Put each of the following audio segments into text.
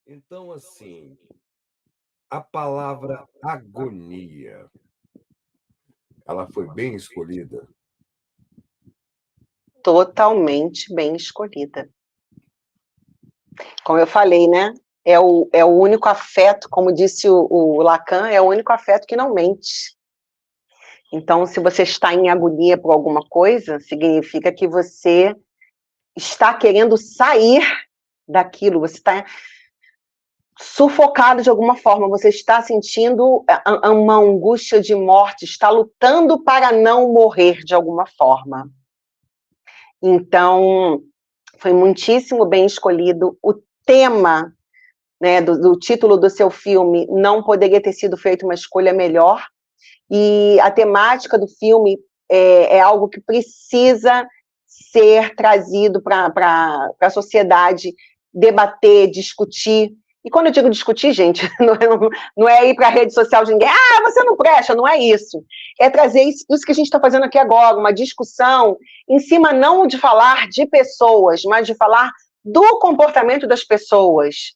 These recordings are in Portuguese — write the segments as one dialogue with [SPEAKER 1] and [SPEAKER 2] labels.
[SPEAKER 1] Então, assim, a palavra agonia, ela foi bem escolhida?
[SPEAKER 2] Totalmente bem escolhida. Como eu falei, né? É o único afeto, como disse o Lacan, é o único afeto que não mente. Então, se você está em agonia por alguma coisa, significa que você está querendo sair daquilo, você está sufocado de alguma forma, você está sentindo uma angústia de morte, está lutando para não morrer de alguma forma. Então, foi muitíssimo bem escolhido. O tema, né, do título do seu filme não poderia ter sido feito uma escolha melhor, e a temática do filme é algo que precisa ser trazido para a sociedade debater, discutir. E quando eu digo discutir, gente, não é ir para a rede social de ninguém, você não presta, não é isso. É trazer isso que a gente está fazendo aqui agora, uma discussão em cima não de falar de pessoas, mas de falar do comportamento das pessoas.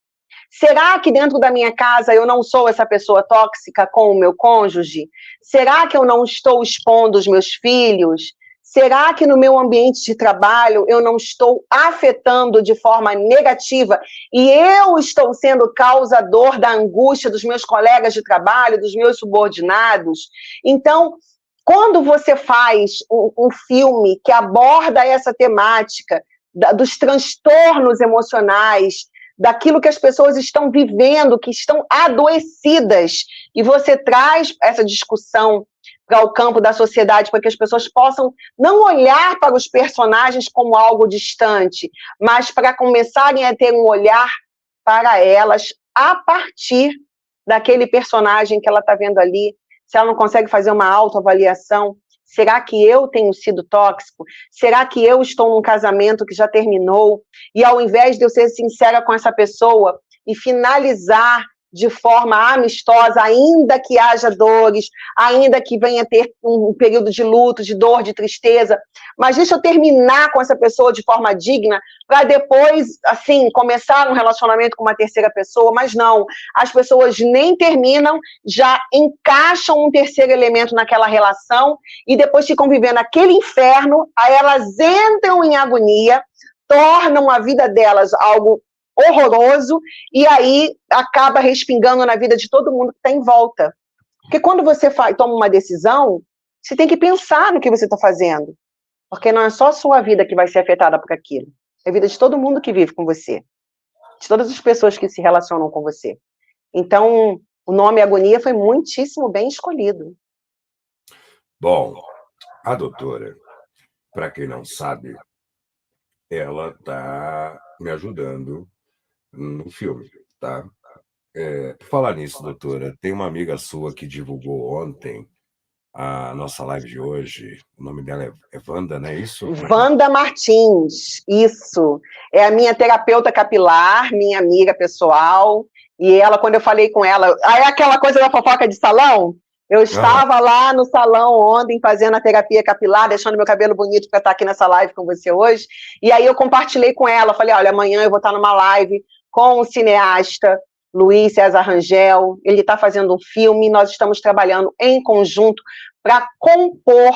[SPEAKER 2] Será que dentro da minha casa eu não sou essa pessoa tóxica com o meu cônjuge? Será que eu não estou expondo os meus filhos? Será que no meu ambiente de trabalho eu não estou afetando de forma negativa e eu estou sendo causador da angústia dos meus colegas de trabalho, dos meus subordinados? Então, quando você faz um filme que aborda essa temática dos transtornos emocionais, daquilo que as pessoas estão vivendo, que estão adoecidas, e você traz essa discussão para o campo da sociedade, para que as pessoas possam não olhar para os personagens como algo distante, mas para começarem a ter um olhar para elas a partir daquele personagem que ela está vendo ali. Se ela não consegue fazer uma autoavaliação, será que eu tenho sido tóxico? Será que eu estou num casamento que já terminou? E ao invés de eu ser sincera com essa pessoa e finalizar de forma amistosa, ainda que haja dores, ainda que venha ter um período de luto, de dor, de tristeza, mas deixa eu terminar com essa pessoa de forma digna, para depois, assim, começar um relacionamento com uma terceira pessoa, mas não, as pessoas nem terminam, já encaixam um terceiro elemento naquela relação, e depois ficam vivendo aquele inferno, aí elas entram em agonia, tornam a vida delas algo horroroso, e aí acaba respingando na vida de todo mundo que está em volta. Porque quando você toma uma decisão, você tem que pensar no que você está fazendo, porque não é só a sua vida que vai ser afetada por aquilo, é a vida de todo mundo que vive com você, de todas as pessoas que se relacionam com você. Então, o nome Agonia foi muitíssimo bem escolhido.
[SPEAKER 1] Bom, a doutora, para quem não sabe, ela está me ajudando no filme, tá? Por falar nisso, doutora, tem uma amiga sua que divulgou ontem a nossa live de hoje. O nome dela é Wanda, não é isso?
[SPEAKER 2] Wanda Martins, isso. É a minha terapeuta capilar, minha amiga pessoal. E ela, quando eu falei com ela, aí aquela coisa da fofoca de salão, eu
[SPEAKER 1] Aham.
[SPEAKER 2] estava lá no salão ontem fazendo a terapia capilar, deixando meu cabelo bonito para estar aqui nessa live com você hoje. E aí eu compartilhei com ela, falei, olha, amanhã eu vou estar numa live com o cineasta Luiz César Rangel. Ele está fazendo um filme, nós estamos trabalhando em conjunto para compor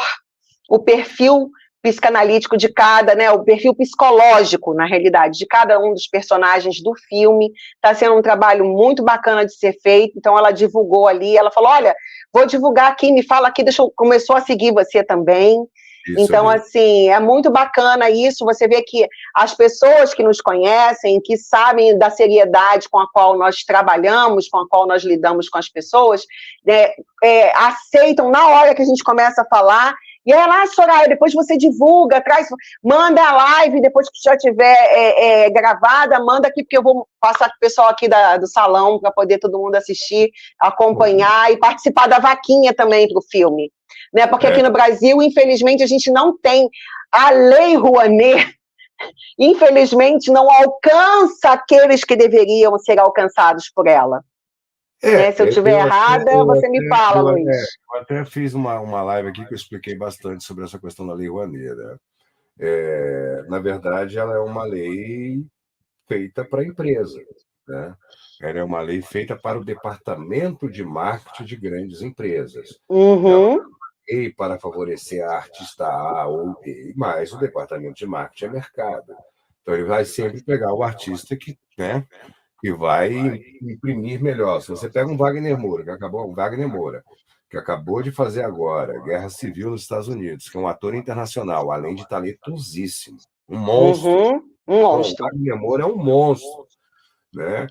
[SPEAKER 2] o perfil psicanalítico de cada, né, o perfil psicológico, na realidade, de cada um dos personagens do filme. Está sendo um trabalho muito bacana de ser feito, então ela divulgou ali, ela falou, olha, vou divulgar aqui, me fala aqui, começou a seguir você também.
[SPEAKER 1] Isso eu
[SPEAKER 2] Então,
[SPEAKER 1] vi.
[SPEAKER 2] assim, é muito bacana isso, você vê que as pessoas que nos conhecem, que sabem da seriedade com a qual nós trabalhamos, com a qual nós lidamos com as pessoas, né, aceitam na hora que a gente começa a falar. E aí, lá, Soraya, depois você divulga, manda a live, depois que já estiver gravada, manda aqui, porque eu vou passar com o pessoal aqui do salão, para poder todo mundo assistir, acompanhar e participar da vaquinha também para o filme. Né? Porque aqui no Brasil, infelizmente, a gente não tem a Lei Rouanet, infelizmente, não alcança aqueles que deveriam ser alcançados por ela. Né? Se eu estiver errada, você me fala, Luiz.
[SPEAKER 1] Eu até fiz uma live aqui que eu expliquei bastante sobre essa questão da Lei Rouanet, né? Na verdade, ela é uma lei feita para a empresa. né? Ela é uma lei feita para o departamento de marketing de grandes empresas. Ela
[SPEAKER 2] Uhum.
[SPEAKER 1] é uma lei para favorecer a artista A ou B, mas o departamento de marketing é mercado. Então, ele vai sempre pegar o artista que, né, que vai imprimir melhor. Se você pega um Wagner Moura, que acabou de fazer agora Guerra Civil nos Estados Unidos, que é um ator internacional, além de talentosíssimo, um monstro.
[SPEAKER 2] Uhum. Um
[SPEAKER 1] Bom,
[SPEAKER 2] monstro.
[SPEAKER 1] Wagner Moura é um monstro, né?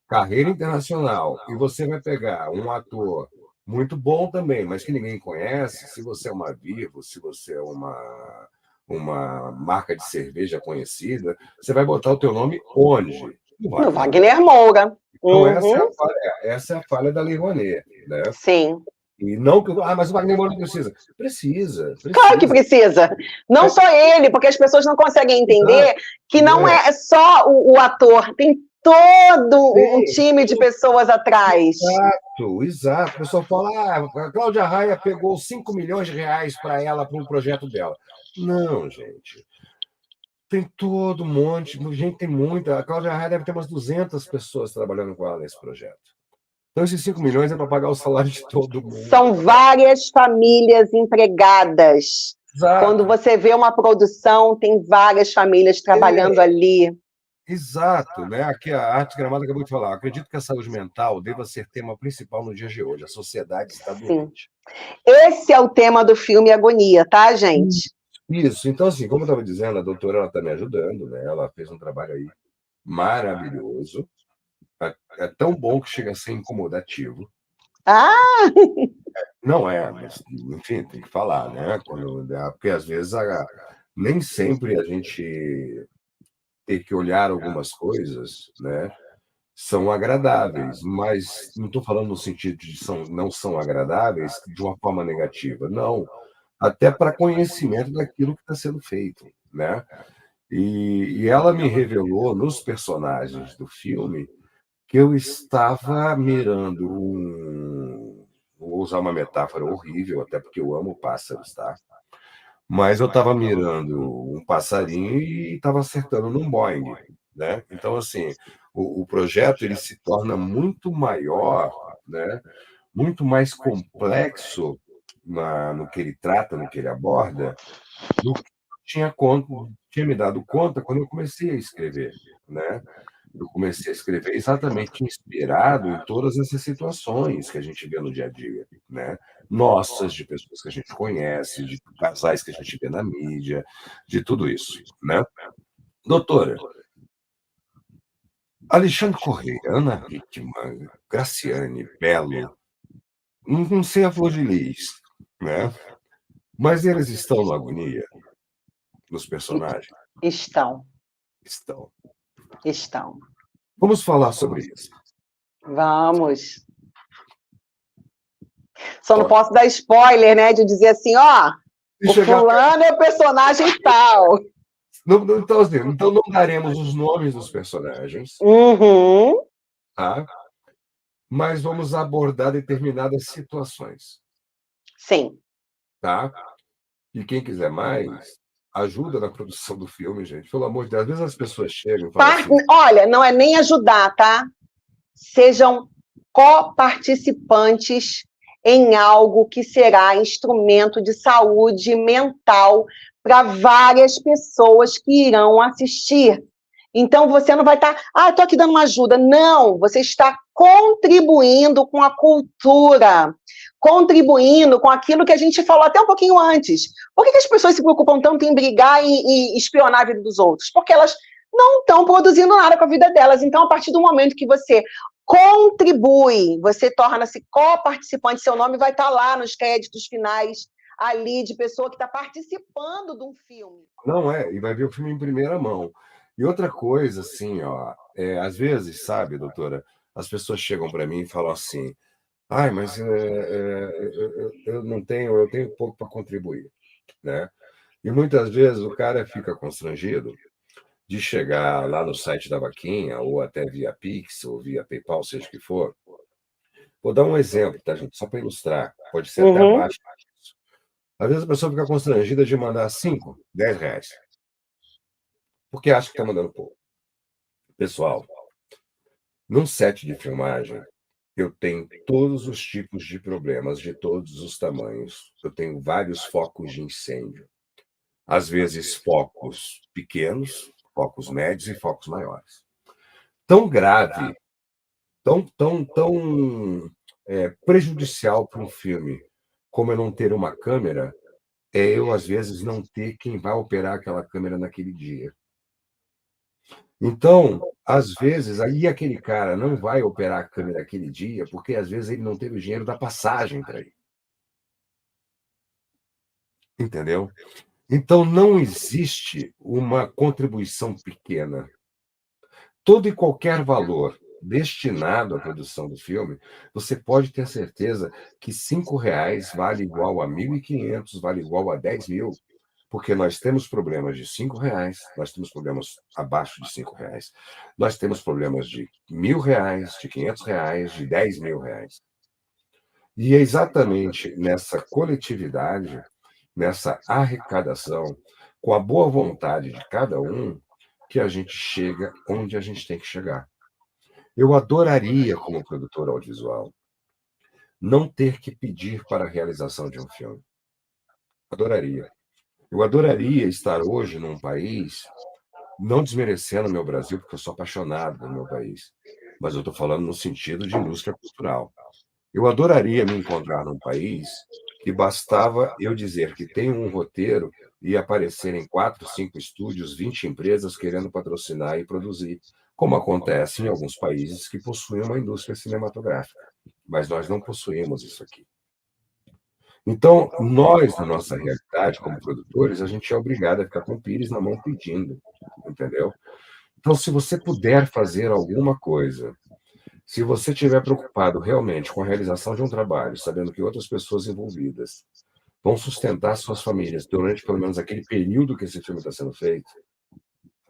[SPEAKER 1] Carreira internacional. E você vai pegar um ator muito bom também, mas que ninguém conhece. Se você é uma Vivo, se você é uma marca de cerveja conhecida, você vai botar o teu nome onde? No
[SPEAKER 2] No
[SPEAKER 1] Wagner Moura.
[SPEAKER 2] Wagner Moura.
[SPEAKER 1] Então,
[SPEAKER 2] Uhum.
[SPEAKER 1] essa é a falha da Lei Rouanet, né?
[SPEAKER 2] Sim.
[SPEAKER 1] E não que, mas o Wagner Moura não precisa. Precisa,
[SPEAKER 2] Claro que
[SPEAKER 1] precisa.
[SPEAKER 2] precisa. Não só ele, porque as pessoas não conseguem
[SPEAKER 1] Exato.
[SPEAKER 2] entender que não
[SPEAKER 1] É,
[SPEAKER 2] é só o ator, tem todo um
[SPEAKER 1] tem,
[SPEAKER 2] time de pessoas atrás.
[SPEAKER 1] exato, exato. O pessoal fala, a Cláudia Raia pegou 5 milhões de reais para ela, para um projeto dela. Não, gente. Tem todo um monte, gente, tem muita. A Cláudia Raia deve ter umas 200 pessoas trabalhando com ela nesse projeto. Então, esses 5 milhões é para pagar o salário de todo mundo.
[SPEAKER 2] São várias famílias empregadas. Quando
[SPEAKER 1] Exato.
[SPEAKER 2] você vê uma produção, tem várias famílias trabalhando
[SPEAKER 1] É,
[SPEAKER 2] ali.
[SPEAKER 1] exato, né? Aqui a Arte Gramado acabou de falar. Acredito que a saúde mental deva ser tema principal no dia de hoje. A sociedade está
[SPEAKER 2] Sim.
[SPEAKER 1] doente.
[SPEAKER 2] Esse é o tema do filme Agonia, tá, gente?
[SPEAKER 1] Isso. Então, assim, como eu estava dizendo, a doutora ela está me ajudando, né? Ela fez um trabalho aí maravilhoso. É tão bom que chega a ser incomodativo.
[SPEAKER 2] Ah,
[SPEAKER 1] Não é, mas, enfim, tem que falar, né? Porque às vezes nem sempre a gente ter que olhar algumas coisas, né? São agradáveis, mas não estou falando no sentido de não são agradáveis de uma forma negativa, não. Até para conhecimento daquilo que está sendo feito, né? E ela me revelou nos personagens do filme que eu estava mirando vou usar uma metáfora horrível, até porque eu amo pássaros, tá? Mas eu estava mirando um passarinho e estava acertando num Boeing, né? Então, assim, o projeto ele se torna muito maior, né? Muito mais complexo no que ele trata, no que ele aborda, do que eu tinha me dado conta quando eu comecei a escrever, né? Eu comecei a escrever exatamente inspirado em todas essas situações que a gente vê no dia a dia, né? Nossas, de pessoas que a gente conhece, de casais que a gente vê na mídia, de tudo isso, né? Doutora, Alexandre Correia, Ana Hickman, Graciane, Belo, não sei a flor de lis, né? Mas eles estão na agonia, nos personagens?
[SPEAKER 2] estão,
[SPEAKER 1] Estão.
[SPEAKER 2] estão.
[SPEAKER 1] Vamos falar sobre isso.
[SPEAKER 2] Vamos. Só não
[SPEAKER 1] Ó,
[SPEAKER 2] posso dar spoiler, né? De dizer assim, ó,
[SPEAKER 1] se
[SPEAKER 2] o
[SPEAKER 1] chegar
[SPEAKER 2] fulano é o personagem tal.
[SPEAKER 1] então, assim, então não daremos os nomes dos personagens,
[SPEAKER 2] Uhum,
[SPEAKER 1] tá? Mas vamos abordar determinadas situações,
[SPEAKER 2] sim.
[SPEAKER 1] tá? E quem quiser mais, ajuda na produção do filme, gente. Pelo amor de Deus, às vezes as pessoas chegam e falam assim,
[SPEAKER 2] Olha, não é nem ajudar, tá? Sejam coparticipantes em algo que será instrumento de saúde mental para várias pessoas que irão assistir. Então, você não vai estar, estou aqui dando uma ajuda. Não, você está contribuindo com a cultura, contribuindo com aquilo que a gente falou até um pouquinho antes. Por que as pessoas se preocupam tanto em brigar e espionar a vida dos outros? Porque elas não estão produzindo nada com a vida delas. Então, a partir do momento que você contribui, você torna-se co-participante, seu nome vai estar lá nos créditos finais, ali, de pessoa que está participando de um filme.
[SPEAKER 1] não é, e vai ver o filme em primeira mão. E outra coisa, assim, ó, às vezes, sabe, doutora, as pessoas chegam para mim e falam assim, ai, mas eu não tenho, eu tenho pouco para contribuir, né? E muitas vezes o cara fica constrangido de chegar lá no site da vaquinha, ou até via Pix, ou via PayPal, seja o que for. Vou dar um exemplo, tá, gente? Só para ilustrar. Pode ser até
[SPEAKER 2] Uhum.
[SPEAKER 1] abaixo disso. Às vezes a pessoa fica constrangida de mandar 5, 10 reais, porque acha que está mandando pouco. Pessoal, Num set de filmagem, eu tenho todos os tipos de problemas, de todos os tamanhos. Eu tenho vários focos de incêndio. Às vezes, focos pequenos, focos médios e focos maiores. Tão grave, tão prejudicial para um filme como eu não ter uma câmera, é eu, às vezes, não ter quem vai operar aquela câmera naquele dia. Então, às vezes, aí aquele cara não vai operar a câmera aquele dia, porque às vezes ele não teve o dinheiro da passagem para ir. Entendeu? Então, não existe uma contribuição pequena. Todo e qualquer valor destinado à produção do filme, você pode ter certeza que R$ 5 vale igual a 1.500, vale igual a 10.000, porque nós temos problemas de R$ 5, nós temos problemas abaixo de R$ 5, nós temos problemas de R$ 1.000, de R$ 500, de R$ 10.000. E é exatamente nessa coletividade, nessa arrecadação, com a boa vontade de cada um, que a gente chega onde a gente tem que chegar. Eu adoraria, como produtor audiovisual, não ter que pedir para a realização de um filme. Adoraria. Eu adoraria estar hoje num país, não desmerecendo o meu Brasil, porque eu sou apaixonado pelo meu país, mas eu estou falando no sentido de indústria cultural. Eu adoraria me encontrar num país que bastava eu dizer que tenho um roteiro e aparecer em 4, 5 estúdios, 20 empresas querendo patrocinar e produzir, como acontece em alguns países que possuem uma indústria cinematográfica. Mas nós não possuímos isso aqui. Então, nós, na nossa realidade, como produtores, a gente é obrigado a ficar com o pires na mão pedindo, entendeu? Então, se você puder fazer alguma coisa, se você estiver preocupado realmente com a realização de um trabalho, sabendo que outras pessoas envolvidas vão sustentar suas famílias durante pelo menos aquele período que esse filme está sendo feito,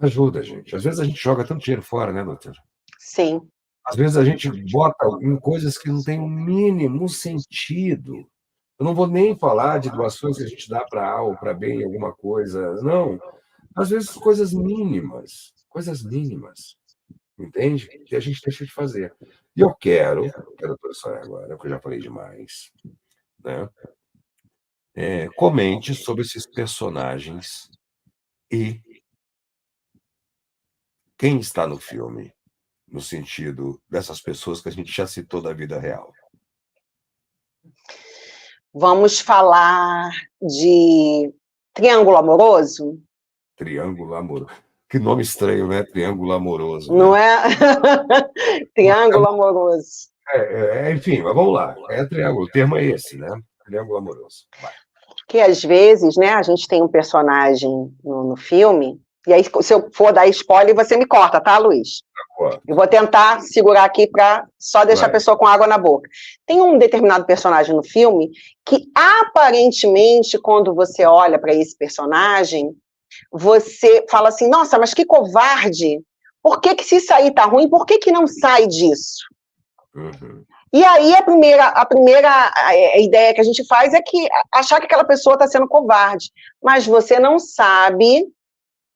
[SPEAKER 1] ajuda, gente. Às vezes a gente joga tanto dinheiro fora, né, doutor?
[SPEAKER 2] Sim.
[SPEAKER 1] Às vezes a gente bota em coisas que não têm o mínimo sentido. Eu não vou nem falar de doações que a gente dá para A ou para B em alguma coisa, não. Às vezes coisas mínimas, entende? Que a gente deixa de fazer. E eu quero, que a doutora Sônia agora, porque eu já falei demais, né? Comente sobre esses personagens e quem está no filme, no sentido dessas pessoas que a gente já citou da vida real.
[SPEAKER 2] Vamos falar de Triângulo Amoroso?
[SPEAKER 1] Triângulo Amoroso. Que nome estranho, né? Triângulo Amoroso.
[SPEAKER 2] Não
[SPEAKER 1] né?
[SPEAKER 2] é? Triângulo Amoroso.
[SPEAKER 1] Enfim, mas vamos lá. É triângulo, o termo é esse, né? Triângulo Amoroso. Vai.
[SPEAKER 2] Que às vezes, né, a gente tem um personagem no filme, e aí se eu for dar spoiler, você me corta, tá, Luiz? Eu vou tentar segurar aqui para só deixar a pessoa com água na boca. Tem um determinado personagem no filme que, aparentemente, quando você olha para esse personagem, você fala assim, nossa, mas que covarde! Por que se isso aí tá ruim, por que não sai disso?
[SPEAKER 1] Uhum.
[SPEAKER 2] E aí a primeira ideia que a gente faz é que achar que aquela pessoa está sendo covarde, mas você não sabe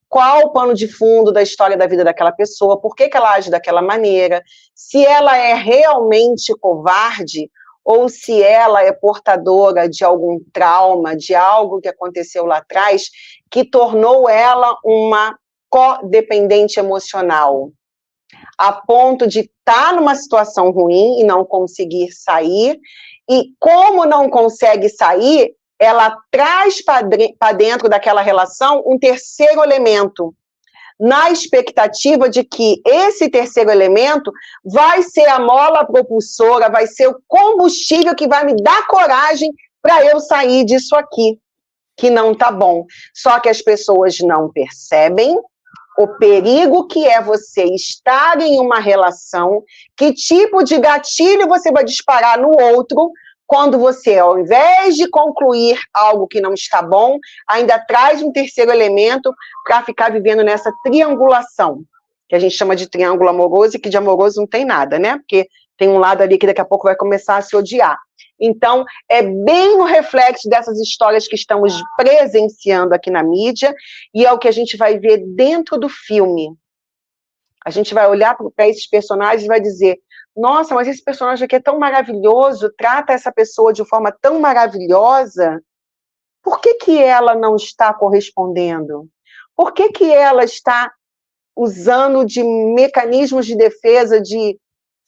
[SPEAKER 2] qual o pano de fundo da história da vida daquela pessoa, por que ela age daquela maneira, se ela é realmente covarde ou se ela é portadora de algum trauma, de algo que aconteceu lá atrás, que tornou ela uma codependente emocional, a ponto de estar numa situação ruim e não conseguir sair, e como não consegue sair, ela traz para dentro daquela relação um terceiro elemento, na expectativa de que esse terceiro elemento vai ser a mola propulsora, vai ser o combustível que vai me dar coragem para eu sair disso aqui, que não está bom. Só que as pessoas não percebem o perigo que é você estar em uma relação, que tipo de gatilho você vai disparar no outro, quando você, ao invés de concluir algo que não está bom, ainda traz um terceiro elemento para ficar vivendo nessa triangulação, que a gente chama de triângulo amoroso, e que de amoroso não tem nada, né? Porque tem um lado ali que daqui a pouco vai começar a se odiar. Então, é bem no reflexo dessas histórias que estamos presenciando aqui na mídia, e é o que a gente vai ver dentro do filme. A gente vai olhar para esses personagens e vai dizer, nossa, mas esse personagem aqui é tão maravilhoso, trata essa pessoa de forma tão maravilhosa, por que que ela não está correspondendo? Por que que ela está usando de mecanismos de defesa, de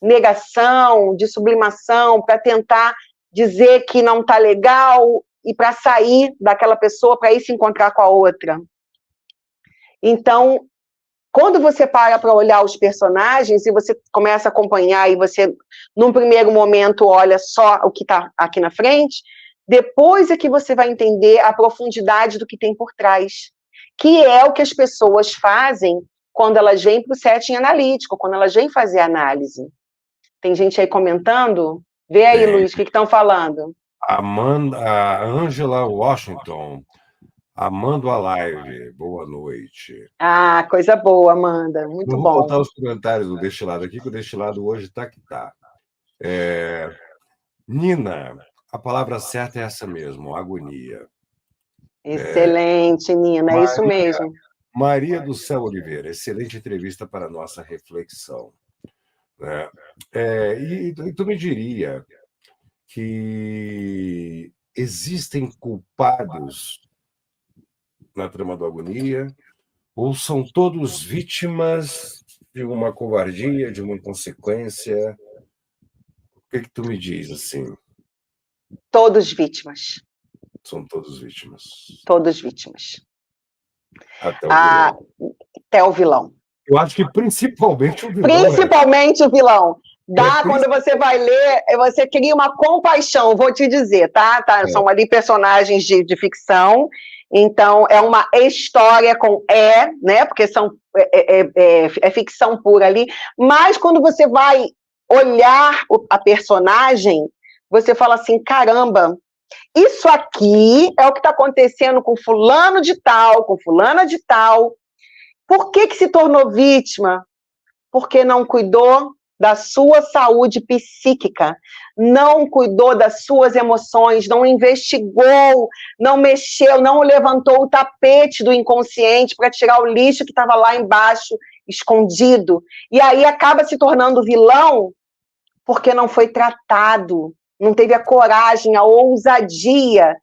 [SPEAKER 2] negação, de sublimação, para tentar dizer que não está legal e para sair daquela pessoa, para ir se encontrar com a outra? Então, quando você para olhar os personagens e você começa a acompanhar e você, num primeiro momento, olha só o que está aqui na frente, depois é que você vai entender a profundidade do que tem por trás, que é o que as pessoas fazem quando elas vêm para o setting analítico, quando elas vêm fazer análise. Tem gente aí comentando? Vê aí, Luiz, o que estão falando?
[SPEAKER 1] A Angela Washington, Amando a live, boa noite.
[SPEAKER 2] Ah, coisa boa, Amanda, muito bom.
[SPEAKER 1] Vou botar os comentários do Destilado aqui, que o Destilado hoje está que está. Nina, a palavra certa é essa mesmo, agonia.
[SPEAKER 2] Excelente, Nina, é isso mesmo.
[SPEAKER 1] Maria do Céu Oliveira, excelente entrevista para a nossa reflexão. E tu me diria que existem culpados na trama do Agonia, ou são todos vítimas de uma covardia, de uma inconsequência? O que tu me diz, assim?
[SPEAKER 2] Todos vítimas.
[SPEAKER 1] São todos vítimas.
[SPEAKER 2] Todos vítimas.
[SPEAKER 1] Até o vilão.
[SPEAKER 2] Até o vilão.
[SPEAKER 1] Eu acho que principalmente o vilão.
[SPEAKER 2] Principalmente o vilão. Quando você vai ler, você cria uma compaixão, vou te dizer, tá? São ali personagens de ficção, então é uma história com né? Porque é ficção pura ali, mas quando você vai olhar a personagem, você fala assim, caramba, isso aqui é o que está acontecendo com fulano de tal, com fulana de tal. Por que se tornou vítima? Porque não cuidou da sua saúde psíquica, não cuidou das suas emoções, não investigou, não mexeu, não levantou o tapete do inconsciente para tirar o lixo que estava lá embaixo, escondido. E aí acaba se tornando vilão porque não foi tratado, não teve a coragem, a ousadia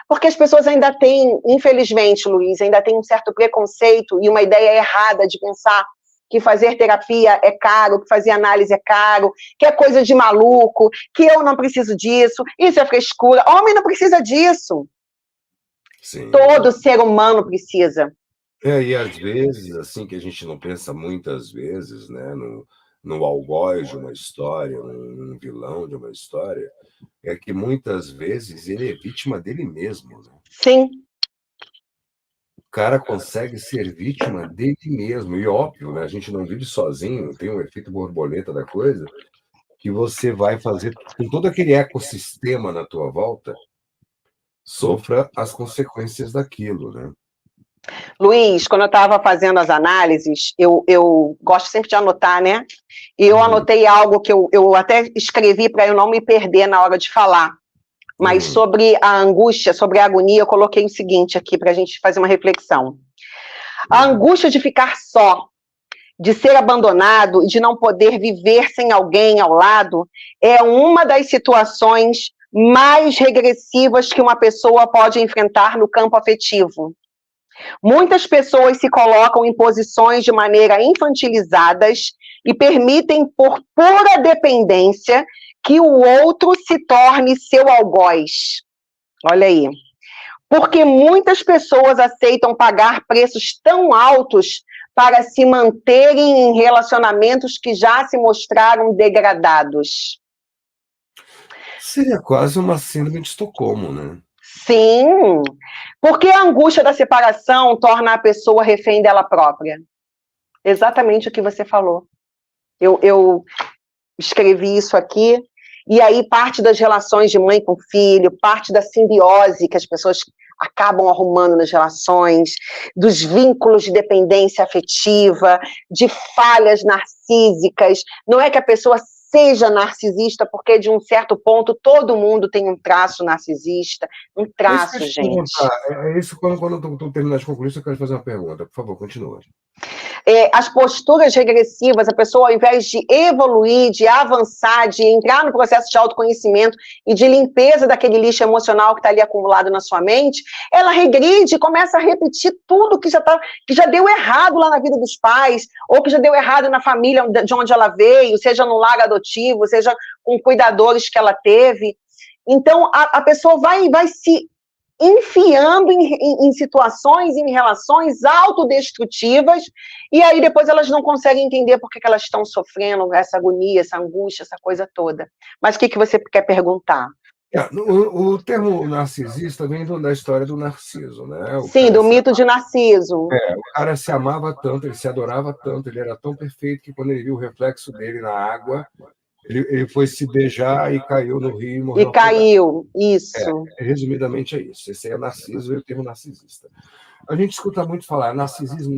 [SPEAKER 2] porque as pessoas ainda têm, infelizmente, Luiz, ainda tem um certo preconceito e uma ideia errada de pensar que fazer terapia é caro, que fazer análise é caro, que é coisa de maluco, que eu não preciso disso, isso é frescura. Homem não precisa disso. Sim. Todo ser humano precisa.
[SPEAKER 1] E às vezes, assim, que a gente não pensa muitas vezes, né, no algoz de uma história, num vilão de uma história, é que muitas vezes ele é vítima dele mesmo, né?
[SPEAKER 2] Sim.
[SPEAKER 1] O cara consegue ser vítima dele mesmo, e óbvio, né? A gente não vive sozinho, tem um efeito borboleta da coisa, que você vai fazer com todo aquele ecossistema na tua volta, sofra as consequências daquilo, né?
[SPEAKER 2] Luiz, quando eu estava fazendo as análises, eu gosto sempre de anotar, né? E eu anotei algo que eu até escrevi para eu não me perder na hora de falar. Mas sobre a angústia, sobre a agonia, eu coloquei o seguinte aqui para a gente fazer uma reflexão. A angústia de ficar só, de ser abandonado e de não poder viver sem alguém ao lado é uma das situações mais regressivas que uma pessoa pode enfrentar no campo afetivo. Muitas pessoas se colocam em posições de maneira infantilizadas e permitem, por pura dependência, que o outro se torne seu algoz. Olha aí. Porque muitas pessoas aceitam pagar preços tão altos para se manterem em relacionamentos que já se mostraram degradados.
[SPEAKER 1] Seria quase uma síndrome de Estocolmo, né?
[SPEAKER 2] Sim, porque a angústia da separação torna a pessoa refém dela própria. Exatamente o que você falou. Eu escrevi isso aqui, e aí parte das relações de mãe com filho, parte da simbiose que as pessoas acabam arrumando nas relações, dos vínculos de dependência afetiva, de falhas narcísicas. Não é que a pessoa seja narcisista, porque de um certo ponto todo mundo tem um traço narcisista, um traço, gente.
[SPEAKER 1] É isso, quando tu terminar de concluir, eu quero fazer uma pergunta. Por favor, continua.
[SPEAKER 2] As posturas regressivas, a pessoa, ao invés de evoluir, de avançar, de entrar no processo de autoconhecimento e de limpeza daquele lixo emocional que está ali acumulado na sua mente, ela regride e começa a repetir tudo que já deu errado lá na vida dos pais, ou que já deu errado na família de onde ela veio, seja no lar adotivo, seja com cuidadores que ela teve. Então, a pessoa vai se enfiando em situações, em relações autodestrutivas, e aí depois elas não conseguem entender por que elas estão sofrendo essa agonia, essa angústia, essa coisa toda. Mas o que você quer perguntar?
[SPEAKER 1] O termo narcisista vem da história do Narciso, né?
[SPEAKER 2] Sim, do mito de Narciso.
[SPEAKER 1] O cara se amava tanto, ele se adorava tanto, ele era tão perfeito que quando ele viu o reflexo dele na água, ele foi se beijar e caiu no rio e morreu.
[SPEAKER 2] E caiu, isso.
[SPEAKER 1] Resumidamente é isso. Esse é o Narciso e o termo narcisista. A gente escuta muito falar narcisismo,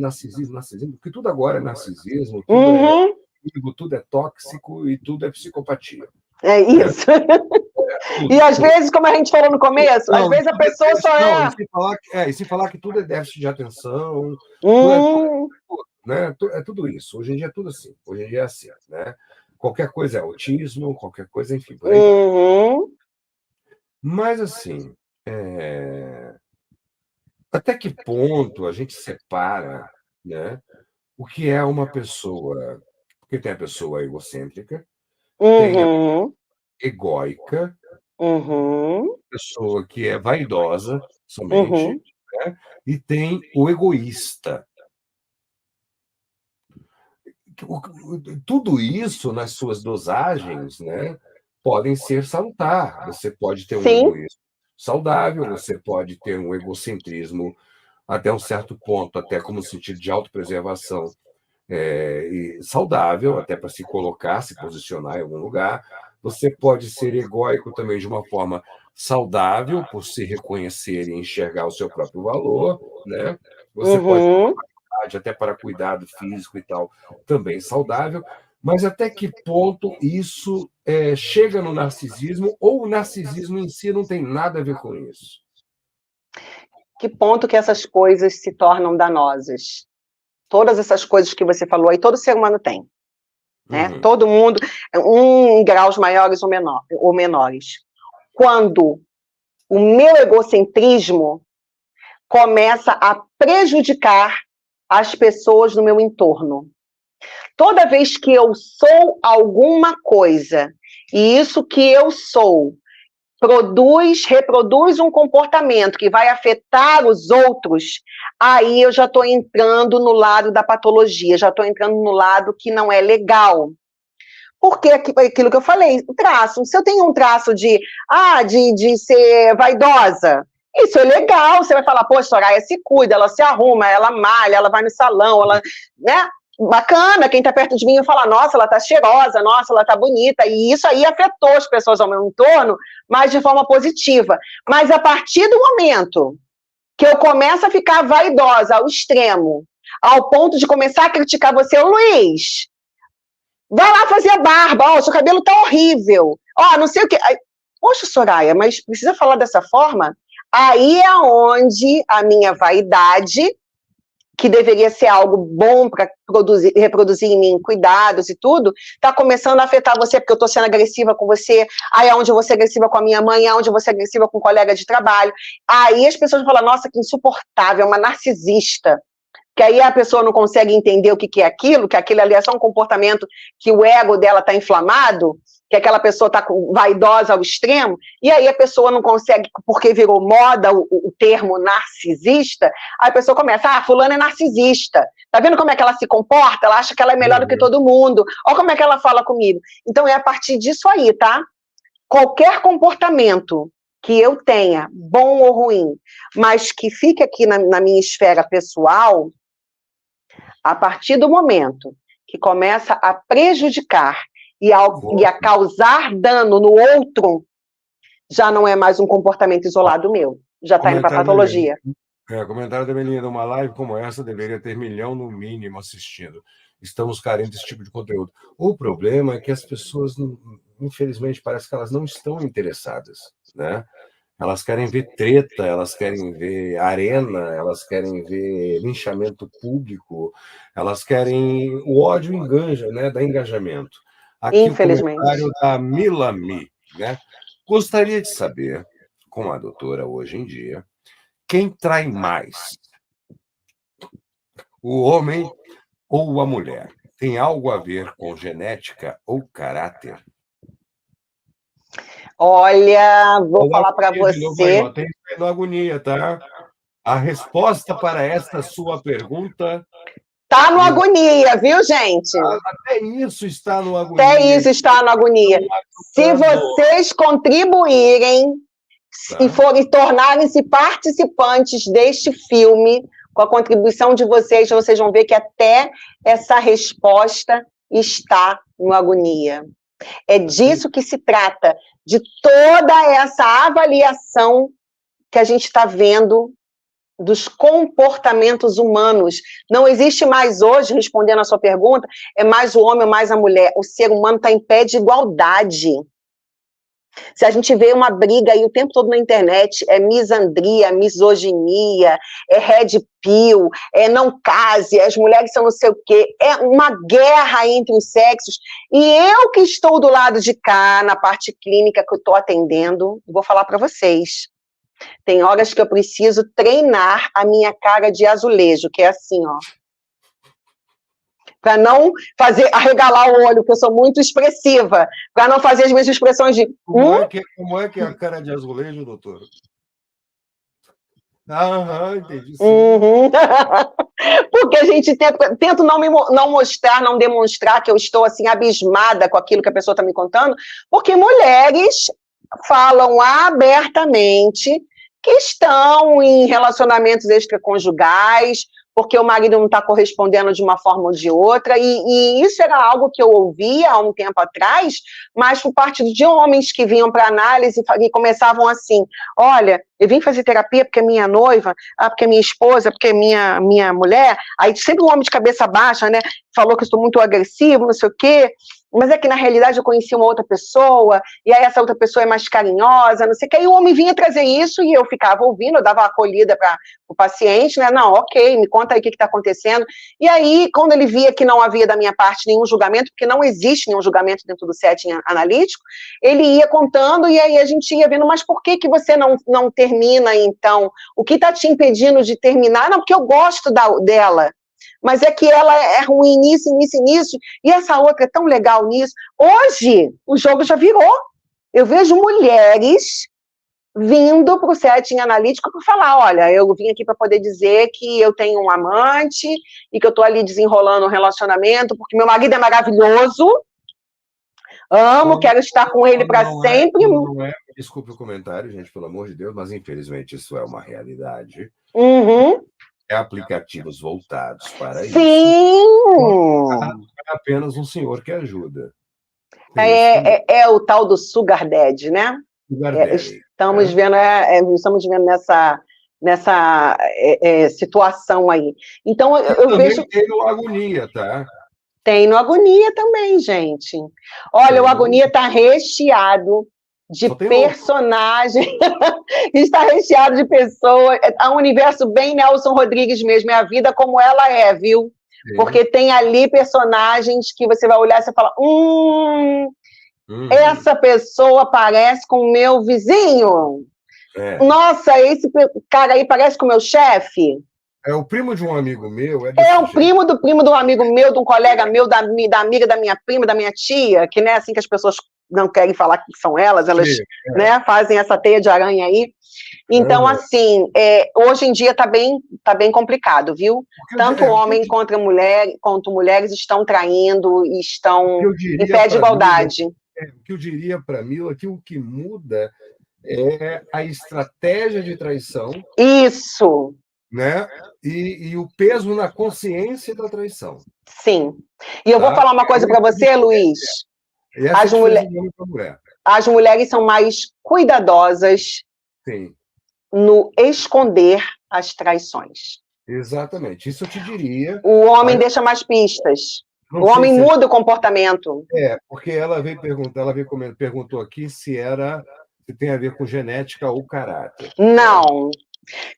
[SPEAKER 1] porque tudo agora é narcisismo, tudo é tóxico e tudo é psicopatia.
[SPEAKER 2] É isso. E às vezes, como a gente falou no começo, às vezes a pessoa só é...
[SPEAKER 1] E sem falar que tudo é déficit de atenção, é tudo isso. Hoje em dia é tudo assim. Hoje em dia é assim, né? Qualquer coisa é autismo, qualquer coisa, enfim, por aí vai. Mas, assim, até que ponto a gente separa, né, o que é uma pessoa... Porque tem a pessoa egocêntrica, tem a egóica, pessoa que é vaidosa somente, né, e tem o egoísta. Tudo isso, nas suas dosagens, né, podem ser salutar. Você pode ter um egoísmo saudável, você pode ter um egocentrismo até um certo ponto, até como sentido de autopreservação e saudável, até para se colocar, se posicionar em algum lugar. Você pode ser egóico também de uma forma saudável, por se reconhecer e enxergar o seu próprio valor, né? Você pode até para cuidado físico e tal, também saudável, mas até que ponto isso chega no narcisismo, ou o narcisismo em si não tem nada a ver com isso?
[SPEAKER 2] Que ponto que essas coisas se tornam danosas? Todas essas coisas que você falou aí, todo ser humano tem. Né? Todo mundo, em graus maiores ou menores. Quando o meu egocentrismo começa a prejudicar as pessoas no meu entorno. Toda vez que eu sou alguma coisa, e isso que eu sou reproduz um comportamento que vai afetar os outros, aí eu já estou entrando no lado da patologia, já estou entrando no lado que não é legal. Porque aquilo que eu falei, o traço, se eu tenho um traço de ser vaidosa, isso é legal, você vai falar, pô, Soraya se cuida, ela se arruma, ela malha, ela vai no salão, ela, né? Bacana, quem está perto de mim vai falar, nossa, ela está cheirosa, nossa, ela está bonita, e isso aí afetou as pessoas ao meu entorno, mas de forma positiva. Mas a partir do momento que eu começo a ficar vaidosa ao extremo, ao ponto de começar a criticar você, Luiz, vai lá fazer a barba, seu cabelo tá horrível, não sei o que. Poxa, Soraya, mas precisa falar dessa forma? Aí é onde a minha vaidade, que deveria ser algo bom para reproduzir em mim cuidados e tudo, está começando a afetar você, porque eu estou sendo agressiva com você, aí é onde eu vou ser agressiva com a minha mãe, é onde eu vou ser agressiva com um colega de trabalho. Aí as pessoas falam, nossa, que insuportável, é uma narcisista. Que aí a pessoa não consegue entender o que é aquilo, que aquilo ali é só um comportamento que o ego dela está inflamado, que aquela pessoa está vaidosa ao extremo, e aí a pessoa não consegue, porque virou moda o termo narcisista, aí a pessoa começa, fulano é narcisista, tá vendo como é que ela se comporta? Ela acha que ela é melhor do que todo mundo, olha como é que ela fala comigo. Então é a partir disso aí, tá? Qualquer comportamento que eu tenha, bom ou ruim, mas que fique aqui na minha esfera pessoal, a partir do momento que começa a prejudicar e a causar dano no outro, já não é mais um comportamento isolado meu, já está indo para a patologia.
[SPEAKER 1] Comentário da Melinda, uma live como essa deveria ter 1 milhão no mínimo assistindo. Estamos carentes desse tipo de conteúdo. O problema é que as pessoas, infelizmente, parece que elas não estão interessadas, né? Elas querem ver treta, elas querem ver arena, elas querem ver linchamento público, elas querem... O ódio enganja, né? Dá engajamento. Aqui o
[SPEAKER 2] Infelizmente.
[SPEAKER 1] comentário da Milami, né? Gostaria de saber, com a doutora hoje em dia, quem trai mais? O homem ou a mulher? Tem algo a ver com genética ou caráter?
[SPEAKER 2] Olha, vou
[SPEAKER 1] Olá,
[SPEAKER 2] falar para
[SPEAKER 1] de novo aí,
[SPEAKER 2] você.
[SPEAKER 1] ó, tem no agonia, tá? A resposta para esta sua pergunta...
[SPEAKER 2] Tá no agonia, viu, gente?
[SPEAKER 1] Até isso está no
[SPEAKER 2] Até
[SPEAKER 1] agonia.
[SPEAKER 2] isso está no agonia. Se vocês contribuírem e forem tornarem-se participantes deste filme, com a contribuição de vocês, vocês vão ver que até essa resposta está no agonia. É disso que se trata, de toda essa avaliação que a gente está vendo dos comportamentos humanos. Não existe mais hoje, respondendo a sua pergunta, é mais o homem ou mais a mulher. O ser humano está em pé de igualdade. Se a gente vê uma briga aí o tempo todo na internet, é misandria, misoginia, é red pill, é não case, as mulheres são não sei o quê, é uma guerra entre os sexos, e eu que estou do lado de cá, na parte clínica que eu estou atendendo, vou falar para vocês, tem horas que eu preciso treinar a minha cara de azulejo, que é assim, ó, para não fazer, arregalar o olho, porque eu sou muito expressiva, para não fazer as minhas expressões de...
[SPEAKER 1] Como é que é a cara de azulejo, doutor? Aham, entendi. Sim.
[SPEAKER 2] Uhum. Porque a gente tenta não mostrar, não demonstrar que eu estou assim abismada com aquilo que a pessoa está me contando, porque mulheres falam abertamente que estão em relacionamentos extraconjugais, porque o marido não está correspondendo de uma forma ou de outra, e isso era algo que eu ouvia há um tempo atrás, mas por parte de homens que vinham para análise e começavam assim, olha, eu vim fazer terapia porque é minha noiva, porque é minha esposa, porque é minha mulher, aí sempre um homem de cabeça baixa, né, falou que eu estou muito agressivo, não sei o quê, mas é que na realidade eu conheci uma outra pessoa, e aí essa outra pessoa é mais carinhosa, não sei o que, e o homem vinha trazer isso, e eu ficava ouvindo, eu dava uma acolhida para o paciente, né, não, ok, me conta aí o que está acontecendo, e aí, quando ele via que não havia da minha parte nenhum julgamento, porque não existe nenhum julgamento dentro do setting analítico, ele ia contando, e aí a gente ia vendo, mas por que você não termina, então? O que está te impedindo de terminar? Não, porque eu gosto dela, mas é que ela é ruim nisso, e essa outra é tão legal nisso. Hoje, o jogo já virou. Eu vejo mulheres vindo para o setting analítico para falar, olha, eu vim aqui para poder dizer que eu tenho um amante e que eu estou ali desenrolando um relacionamento, porque meu marido é maravilhoso, amo, quero estar com ele para sempre.
[SPEAKER 1] Desculpe o comentário, gente, pelo amor de Deus, mas infelizmente isso é uma realidade.
[SPEAKER 2] Uhum.
[SPEAKER 1] Aplicativos voltados para
[SPEAKER 2] isso.
[SPEAKER 1] É apenas um senhor que ajuda.
[SPEAKER 2] É o tal do Sugar Daddy, né? Estamos vendo nessa situação aí. Então, eu vejo...
[SPEAKER 1] Tem no Agonia, tá?
[SPEAKER 2] Tem no Agonia também, gente. Olha, o Agonia está recheado de personagens, está recheado de pessoas, é um universo bem Nelson Rodrigues mesmo, é a vida como ela é, viu? Sim. Porque tem ali personagens que você vai olhar e você fala, essa pessoa parece com o meu vizinho. Nossa, esse cara aí parece com o meu chefe.
[SPEAKER 1] É o primo de um amigo meu.
[SPEAKER 2] É o primo de um amigo meu, de um colega meu, da amiga da minha prima, da minha tia, que não é assim que as pessoas não querem falar que são elas né, fazem essa teia de aranha aí. Então, assim, hoje em dia está bem complicado, viu? Tanto homem quanto mulheres estão traindo e estão em pé de igualdade.
[SPEAKER 1] O que eu diria para Mila é que o que muda é a estratégia de traição.
[SPEAKER 2] Isso.
[SPEAKER 1] Né? E o peso na consciência da traição.
[SPEAKER 2] Sim. E eu vou falar uma coisa para você, Luiz. As mulheres são mais cuidadosas no esconder as traições.
[SPEAKER 1] Exatamente. Isso eu te diria.
[SPEAKER 2] O homem
[SPEAKER 1] Mas
[SPEAKER 2] deixa mais pistas.
[SPEAKER 1] não
[SPEAKER 2] O
[SPEAKER 1] sei
[SPEAKER 2] homem
[SPEAKER 1] se
[SPEAKER 2] muda o comportamento.
[SPEAKER 1] porque ela veio perguntar, perguntou aqui se tem a ver com genética ou caráter.
[SPEAKER 2] Não.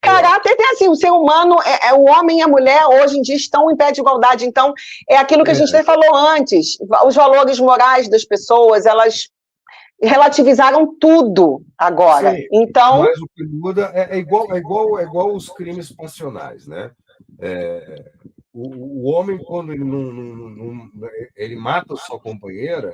[SPEAKER 2] Caráter tem assim, o ser humano, o homem e a mulher hoje em dia estão em pé de igualdade, então é aquilo que a gente até falou antes, os valores morais das pessoas, elas relativizaram tudo agora.
[SPEAKER 1] Sim,
[SPEAKER 2] Então,
[SPEAKER 1] mas o que muda é igual os crimes passionais, né? O homem, quando ele mata a sua companheira,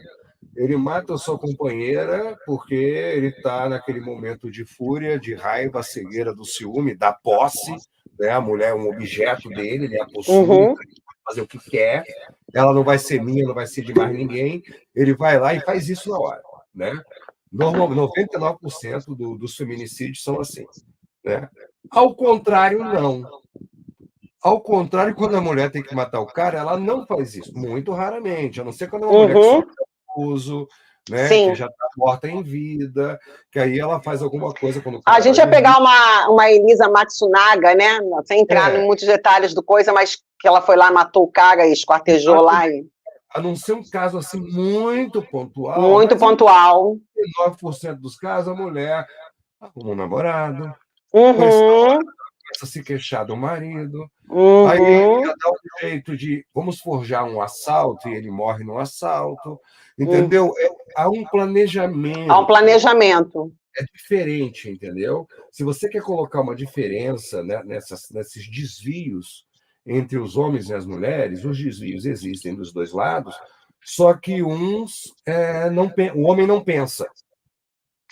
[SPEAKER 1] ele mata a sua companheira porque ele está naquele momento de fúria, de raiva, cegueira do ciúme, da posse, né? A mulher é um objeto dele, ele a possui, pode fazer o que quer, ela não vai ser minha, não vai ser de mais ninguém, ele vai lá e faz isso na hora, né? Normalmente, 99% dos feminicídios são assim, né? Ao contrário, não. Ao contrário, quando a mulher tem que matar o cara, ela não faz isso, muito raramente, a não ser quando é uma mulher que sofre abuso, né, que
[SPEAKER 2] sim.
[SPEAKER 1] já está morta em vida, que aí ela faz alguma coisa quando o
[SPEAKER 2] A
[SPEAKER 1] cara
[SPEAKER 2] gente
[SPEAKER 1] vai
[SPEAKER 2] ia pegar
[SPEAKER 1] dormir.
[SPEAKER 2] uma Elisa Matsunaga, né? Sem entrar em muitos detalhes do coisa, mas que ela foi lá, matou o cara e esquartejou lá.
[SPEAKER 1] A não ser um caso assim muito pontual,
[SPEAKER 2] Muito
[SPEAKER 1] mas em
[SPEAKER 2] pontual.
[SPEAKER 1] 99% dos casos, a mulher arruma um namorado,
[SPEAKER 2] Uhum.
[SPEAKER 1] começa a se queixar do marido,
[SPEAKER 2] Uhum.
[SPEAKER 1] aí já dá um jeito de vamos forjar um assalto e ele morre no assalto, entendeu? Há um planejamento.
[SPEAKER 2] Há um planejamento.
[SPEAKER 1] É diferente, entendeu? Se você quer colocar uma diferença, né, nesses desvios entre os homens e as mulheres, os desvios existem dos dois lados, só que o homem não pensa.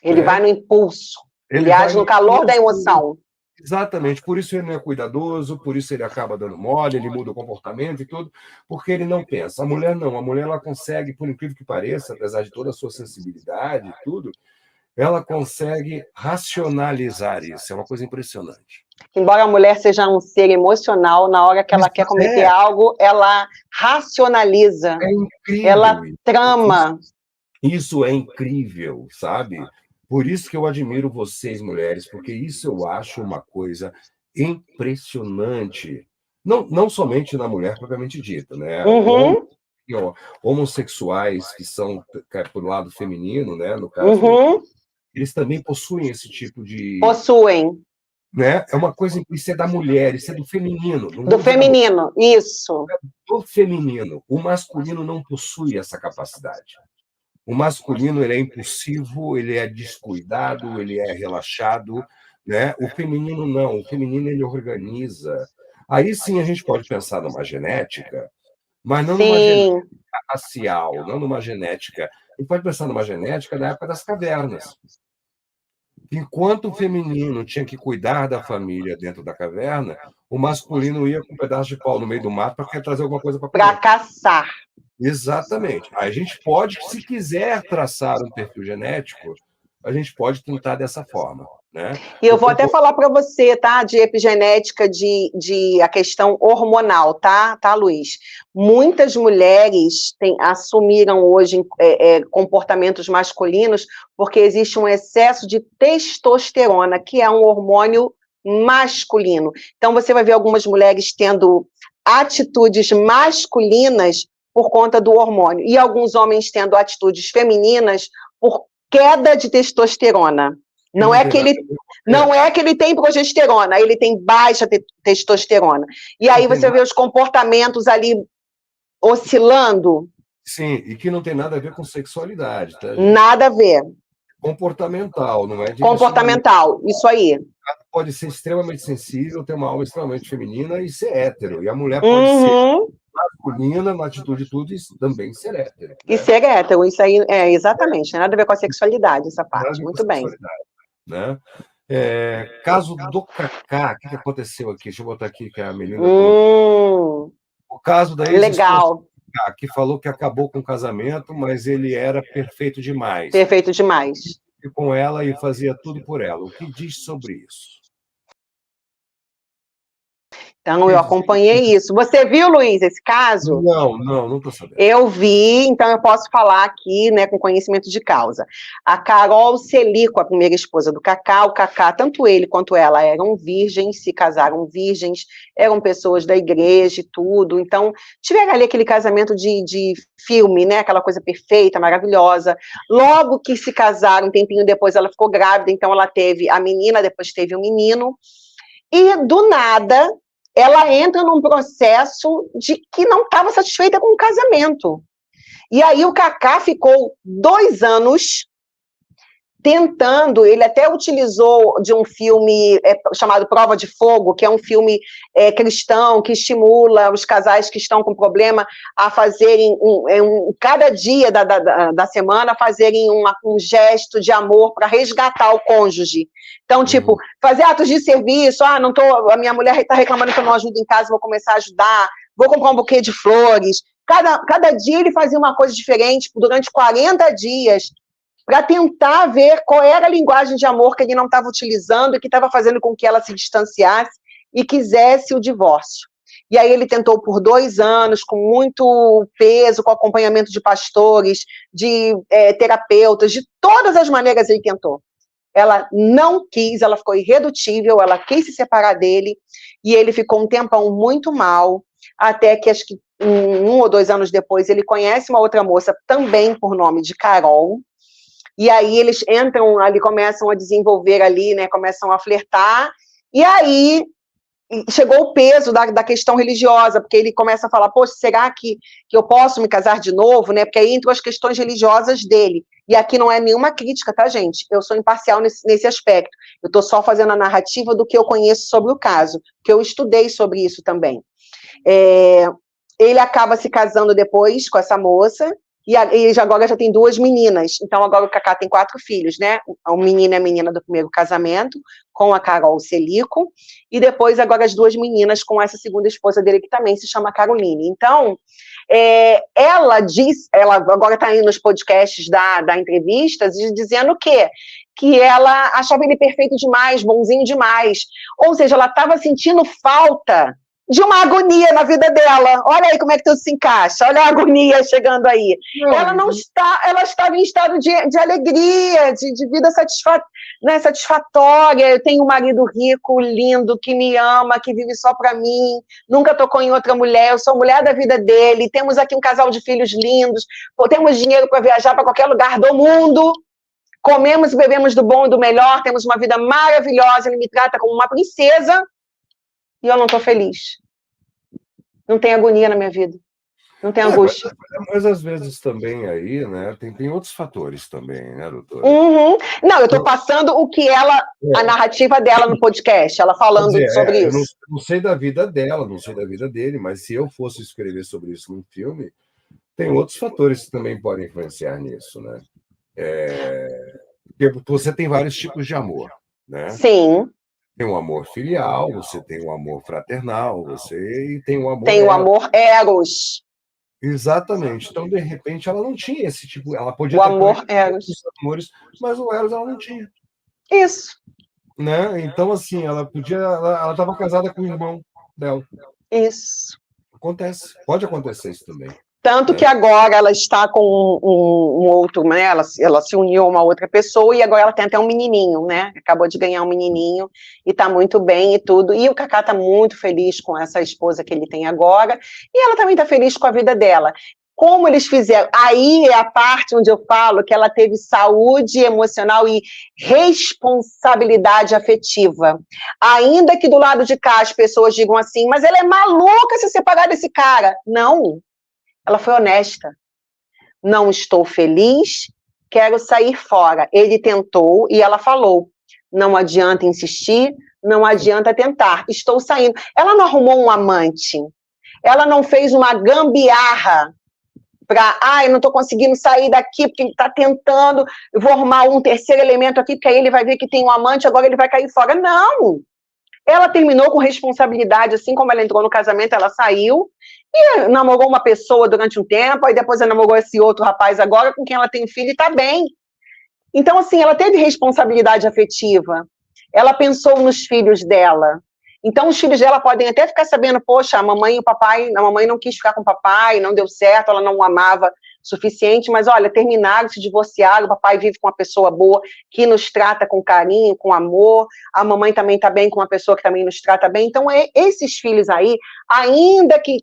[SPEAKER 2] Ele
[SPEAKER 1] Né?
[SPEAKER 2] vai no impulso. Ele
[SPEAKER 1] vai
[SPEAKER 2] age no calor da
[SPEAKER 1] impulso.
[SPEAKER 2] emoção.
[SPEAKER 1] Exatamente, por isso ele não é cuidadoso, por isso ele acaba dando mole, ele muda o comportamento e tudo, porque ele não pensa. A mulher não, a mulher ela consegue, por incrível que pareça, apesar de toda a sua sensibilidade e tudo, ela consegue racionalizar isso, é uma coisa impressionante.
[SPEAKER 2] Embora a mulher seja um ser emocional, na hora que ela quer cometer algo, ela racionaliza,
[SPEAKER 1] é incrível,
[SPEAKER 2] ela trama.
[SPEAKER 1] Isso é incrível, sabe? Por isso que eu admiro vocês, mulheres, porque isso eu acho uma coisa impressionante. Não somente na mulher propriamente dita, né?
[SPEAKER 2] Uhum.
[SPEAKER 1] Homossexuais que são por lado feminino, né? No caso, eles também possuem esse tipo de.
[SPEAKER 2] Possuem.
[SPEAKER 1] Né? É uma coisa, isso é da mulher, isso é do feminino.
[SPEAKER 2] Do feminino, isso.
[SPEAKER 1] Do feminino. O masculino não possui essa capacidade. O masculino ele é impulsivo, ele é descuidado, ele é relaxado, né? O feminino não, o feminino ele organiza. Aí sim a gente pode pensar numa genética, mas não numa genética racial, não numa genética. A gente pode pensar numa genética da época das cavernas. Enquanto o feminino tinha que cuidar da família dentro da caverna, o masculino ia com um pedaço de pau no meio do mato para trazer alguma coisa para comer.
[SPEAKER 2] Para caçar.
[SPEAKER 1] Exatamente. A gente pode, se quiser traçar um perfil genético, a gente pode tentar dessa forma. Né?
[SPEAKER 2] E eu vou até falar para você, tá, de epigenética, de a questão hormonal, tá, Luiz? Muitas mulheres assumiram hoje comportamentos masculinos porque existe um excesso de testosterona, que é um hormônio masculino. Então, você vai ver algumas mulheres tendo atitudes masculinas por conta do hormônio, e alguns homens tendo atitudes femininas por queda de testosterona. Não é que ele tem progesterona, ele tem baixa testosterona. E aí você vê os comportamentos ali oscilando.
[SPEAKER 1] Sim, e que não tem nada a ver com sexualidade, tá, gente?
[SPEAKER 2] Nada a ver.
[SPEAKER 1] Comportamental, não é?
[SPEAKER 2] Comportamental, isso aí.
[SPEAKER 1] Pode ser extremamente sensível, ter uma alma extremamente feminina e ser hétero. E a mulher pode ser masculina, na atitude de tudo, e também ser hétero. Né?
[SPEAKER 2] E ser hétero, isso aí, exatamente. Não tem nada a ver com a sexualidade, essa parte. Muito bem.
[SPEAKER 1] Né? Caso do Kaká, o que aconteceu aqui? Deixa eu botar aqui que a Melina o caso da
[SPEAKER 2] legal.
[SPEAKER 1] Que falou que acabou com o casamento, mas ele era perfeito demais.
[SPEAKER 2] Perfeito demais.
[SPEAKER 1] E com ela e fazia tudo por ela. O que diz sobre isso?
[SPEAKER 2] Então, eu acompanhei isso. Você viu, Luiz, esse caso?
[SPEAKER 1] Não tô sabendo.
[SPEAKER 2] Eu vi, então eu posso falar aqui, né, com conhecimento de causa. A Carol Celico, a primeira esposa do Cacá, o Cacá, tanto ele quanto ela eram virgens, se casaram virgens, eram pessoas da igreja e tudo, então tiveram ali aquele casamento de filme, né, aquela coisa perfeita, maravilhosa. Logo que se casaram, um tempinho depois ela ficou grávida, então ela teve a menina, depois teve o menino, e do nada ela entra num processo de que não estava satisfeita com o casamento. E aí o Cacá ficou 2 anos tentando, ele até utilizou de um filme chamado Prova de Fogo, que é um filme cristão, que estimula os casais que estão com problema a fazerem, cada dia da semana, fazerem um gesto de amor para resgatar o cônjuge. Então, tipo, fazer atos de serviço, a minha mulher está reclamando que eu não ajudo em casa, vou começar a ajudar, vou comprar um buquê de flores. Cada dia ele fazia uma coisa diferente, durante 40 dias, para tentar ver qual era a linguagem de amor que ele não estava utilizando e que estava fazendo com que ela se distanciasse e quisesse o divórcio. E aí ele tentou por 2 anos, com muito peso, com acompanhamento de pastores, de terapeutas, de todas as maneiras ele tentou. Ela não quis, ela ficou irredutível, ela quis se separar dele, e ele ficou um tempão muito mal, até que acho que 1 ou 2 anos depois ele conhece uma outra moça, também por nome de Carol, e aí eles entram ali, começam a desenvolver ali, né, começam a flertar, e aí chegou o peso da questão religiosa, porque ele começa a falar, poxa, será que eu posso me casar de novo, né, porque aí entram as questões religiosas dele, e aqui não é nenhuma crítica, tá, gente, eu sou imparcial nesse aspecto, eu tô só fazendo a narrativa do que eu conheço sobre o caso, que eu estudei sobre isso também. Ele acaba se casando depois com essa moça, e ele agora já tem 2 meninas, então agora o Cacá tem 4 filhos, né, o menino é a menina do primeiro casamento, com a Carol Celico, e depois agora as 2 meninas com essa segunda esposa dele, que também se chama Caroline. Então, ela agora está indo nos podcasts da entrevistas, dizendo o quê? Que ela achava ele perfeito demais, bonzinho demais, ou seja, ela estava sentindo falta de uma agonia na vida dela. Olha aí como é que tudo se encaixa, olha a agonia chegando aí. Ela estava em estado de alegria, de vida satisfatória. Eu tenho um marido rico, lindo, que me ama, que vive só para mim, nunca tocou em outra mulher, eu sou mulher da vida dele, temos aqui um casal de filhos lindos, temos dinheiro para viajar para qualquer lugar do mundo, comemos e bebemos do bom e do melhor, temos uma vida maravilhosa, ele me trata como uma princesa, e eu não estou feliz. Não tem agonia na minha vida. Não tem angústia.
[SPEAKER 1] Mas às vezes também aí, né, tem outros fatores também, né, doutora?
[SPEAKER 2] Não, eu estou passando o que a narrativa dela no podcast, ela falando sobre isso.
[SPEAKER 1] Eu não sei da vida dela, não sei da vida dele, mas se eu fosse escrever sobre isso num filme, tem outros fatores que também podem influenciar nisso, né? Porque você tem vários tipos de amor, né?
[SPEAKER 2] Sim.
[SPEAKER 1] Tem um amor filial, você tem um amor fraternal, você tem um amor...
[SPEAKER 2] Tem o amor eros.
[SPEAKER 1] Exatamente. Então, de repente, ela não tinha esse tipo... Ela podia
[SPEAKER 2] ter amor eros.
[SPEAKER 1] Amores, mas o eros ela não tinha.
[SPEAKER 2] Isso.
[SPEAKER 1] Né? Então, assim, ela estava casada com o irmão dela.
[SPEAKER 2] Isso.
[SPEAKER 1] Acontece. Pode acontecer isso também.
[SPEAKER 2] Tanto que agora ela está com um outro, né? Ela se uniu a uma outra pessoa e agora ela tem até um menininho, né? Acabou de ganhar um menininho e está muito bem e tudo. E o Cacá está muito feliz com essa esposa que ele tem agora e ela também está feliz com a vida dela. Como eles fizeram? Aí é a parte onde eu falo que ela teve saúde emocional e responsabilidade afetiva. Ainda que do lado de cá as pessoas digam assim, mas ela é maluca se separar desse cara. Não. Ela foi honesta. Não estou feliz, quero sair fora. Ele tentou e ela falou, não adianta insistir, não adianta tentar, estou saindo. Ela não arrumou um amante, ela não fez uma gambiarra para, eu não estou conseguindo sair daqui porque ele está tentando, eu vou arrumar um terceiro elemento aqui, porque aí ele vai ver que tem um amante, agora ele vai cair fora. Não! Ela terminou com responsabilidade, assim como ela entrou no casamento, ela saiu e namorou uma pessoa durante um tempo, aí depois ela namorou esse outro rapaz agora, com quem ela tem filho e está bem. Então, assim, ela teve responsabilidade afetiva, ela pensou nos filhos dela, Então, os filhos dela podem até ficar sabendo, poxa, a mamãe e o papai, a mamãe não quis ficar com o papai, não deu certo, ela não o amava o suficiente, mas olha, terminaram, se divorciaram, o papai vive com uma pessoa boa, que nos trata com carinho, com amor, a mamãe também está bem com uma pessoa que também nos trata bem. Então, esses filhos aí, ainda que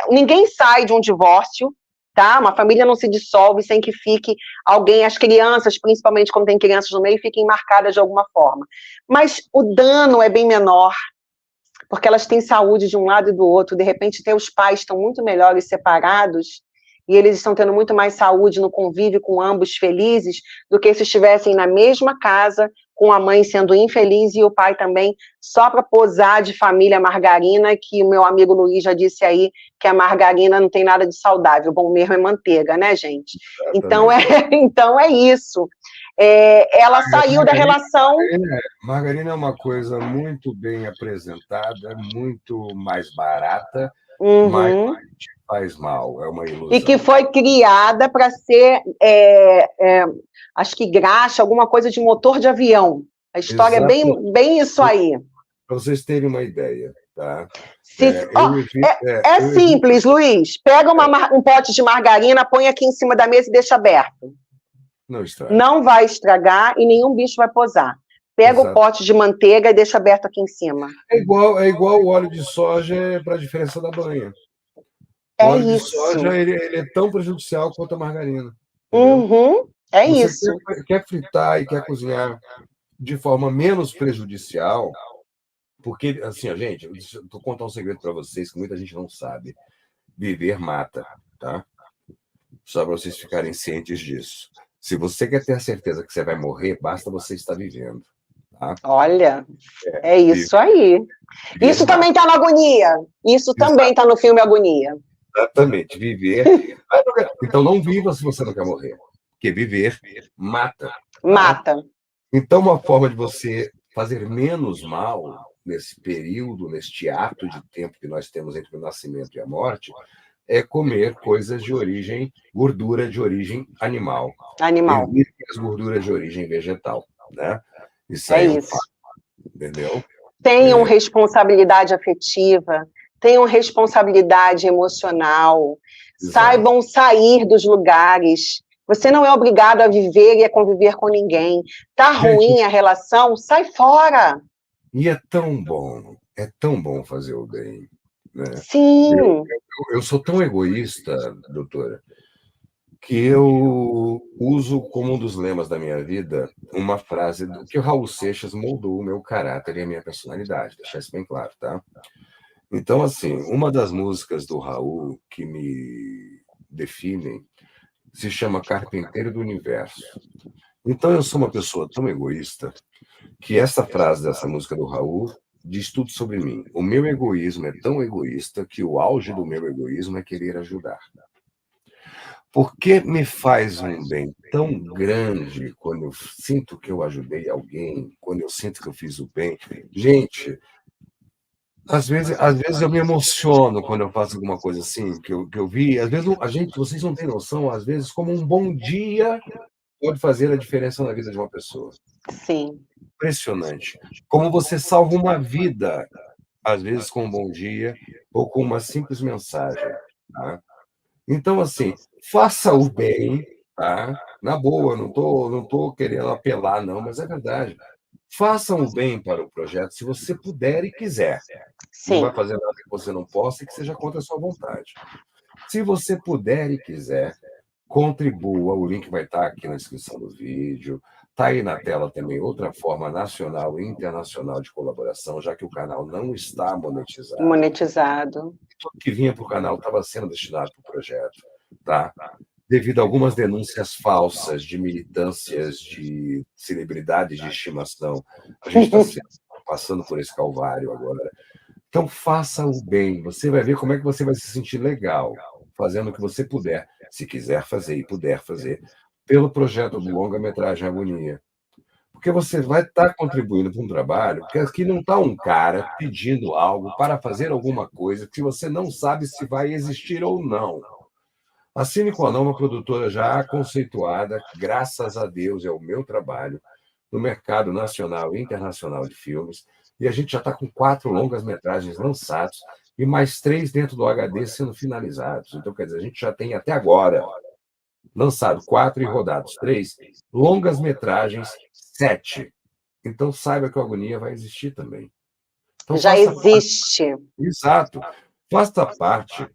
[SPEAKER 2] ninguém sai de um divórcio, tá? Uma família não se dissolve sem que fique alguém, as crianças, principalmente quando tem crianças no meio, fiquem marcadas de alguma forma. Mas o dano é bem menor, porque elas têm saúde de um lado e do outro. De repente, os pais estão muito melhores separados e eles estão tendo muito mais saúde no convívio com ambos felizes do que se estivessem na mesma casa, com a mãe sendo infeliz e o pai também, só para posar de família margarina, que o meu amigo Luiz já disse aí, que a margarina não tem nada de saudável, bom mesmo é manteiga, né, gente? Então é isso. Ela saiu da relação...
[SPEAKER 1] Margarina é uma coisa muito bem apresentada, muito mais barata, mas faz mal, é uma ilusão.
[SPEAKER 2] E que foi criada para ser, acho que graxa, alguma coisa de motor de avião. A história é bem isso aí.
[SPEAKER 1] Para vocês terem uma ideia, tá?
[SPEAKER 2] Simples, Luiz. Pega um pote de margarina, põe aqui em cima da mesa e deixa aberto.
[SPEAKER 1] Não estraga.
[SPEAKER 2] Não vai estragar e nenhum bicho vai posar. Pega o pote de manteiga e deixa aberto aqui em cima.
[SPEAKER 1] É igual o óleo de soja para a diferença da banha. O óleo de soja ele é tão prejudicial quanto a margarina.
[SPEAKER 2] Isso.
[SPEAKER 1] Você quer fritar e quer cozinhar de forma menos prejudicial, porque, assim, gente, vou contar um segredo para vocês que muita gente não sabe. Viver mata, tá? Só para vocês ficarem cientes disso. Se você quer ter a certeza que você vai morrer, basta você estar vivendo. Tá?
[SPEAKER 2] Olha, é isso aí. Isso também está na Agonia. Isso também está no filme Agonia.
[SPEAKER 1] Exatamente, viver. Então não viva se você não quer morrer. Porque viver mata. Tá?
[SPEAKER 2] Mata.
[SPEAKER 1] Então, uma forma de você fazer menos mal nesse período, neste ato de tempo que nós temos entre o nascimento e a morte, é comer coisas de origem, gordura de origem animal. Evite as gorduras de origem vegetal, né? Isso aí
[SPEAKER 2] isso.
[SPEAKER 1] Entendeu?
[SPEAKER 2] Tenham responsabilidade afetiva, tenham responsabilidade emocional, saibam sair dos lugares. Você não é obrigado a viver e a conviver com ninguém. Tá ruim a relação? Sai fora.
[SPEAKER 1] E é tão bom fazer o bem. Né?
[SPEAKER 2] Sim.
[SPEAKER 1] Eu sou tão egoísta, doutora, que eu uso como um dos lemas da minha vida uma frase que o Raul Seixas moldou o meu caráter e a minha personalidade, deixar isso bem claro, tá? Então, assim, uma das músicas do Raul que me definem se chama Carpinteiro do Universo. Então, eu sou uma pessoa tão egoísta que essa frase dessa música do Raul diz tudo sobre mim. O meu egoísmo é tão egoísta que o auge do meu egoísmo é querer ajudar. Porque me faz um bem tão grande quando eu sinto que eu ajudei alguém, quando eu sinto que eu fiz o bem. Gente, às vezes eu me emociono quando eu faço alguma coisa assim, que eu vi. Às vezes, vocês não têm noção, às vezes, como um bom dia pode fazer a diferença na vida de uma pessoa.
[SPEAKER 2] Sim.
[SPEAKER 1] Impressionante. Como você salva uma vida, às vezes com um bom dia, ou com uma simples mensagem. Tá? Então, assim, faça o bem, tá? Na boa, não tô querendo apelar, não, mas é verdade. Façam o bem para o projeto, se você puder e quiser.
[SPEAKER 2] Sim.
[SPEAKER 1] Não vai fazer nada que você não possa e que seja contra a sua vontade. Se você puder e quiser, contribua. O link vai estar aqui na descrição do vídeo. Está aí na tela também outra forma nacional e internacional de colaboração, já que o canal não está monetizado. Tudo que vinha para o canal estava sendo destinado para o projeto, tá? Devido a algumas denúncias falsas de militâncias de celebridades de estimação. A gente está passando por esse calvário agora. Então, faça o bem. Você vai ver como é que você vai se sentir legal, fazendo o que você puder, se quiser fazer e puder fazer, pelo projeto do longa-metragem Agonia. Porque você vai estar contribuindo para um trabalho, porque aqui não está um cara pedindo algo para fazer alguma coisa que você não sabe se vai existir ou não. A Cine Quanon é uma produtora já conceituada, graças a Deus, é o meu trabalho, no mercado nacional e internacional de filmes, e a gente já está com 4 longas-metragens lançados e mais 3 dentro do HD sendo finalizados. Então, quer dizer, a gente já tem até agora lançado 4 e rodados 3, longas-metragens 7. Então, saiba que a agonia vai existir também. Então,
[SPEAKER 2] já existe.
[SPEAKER 1] Exato. Faça parte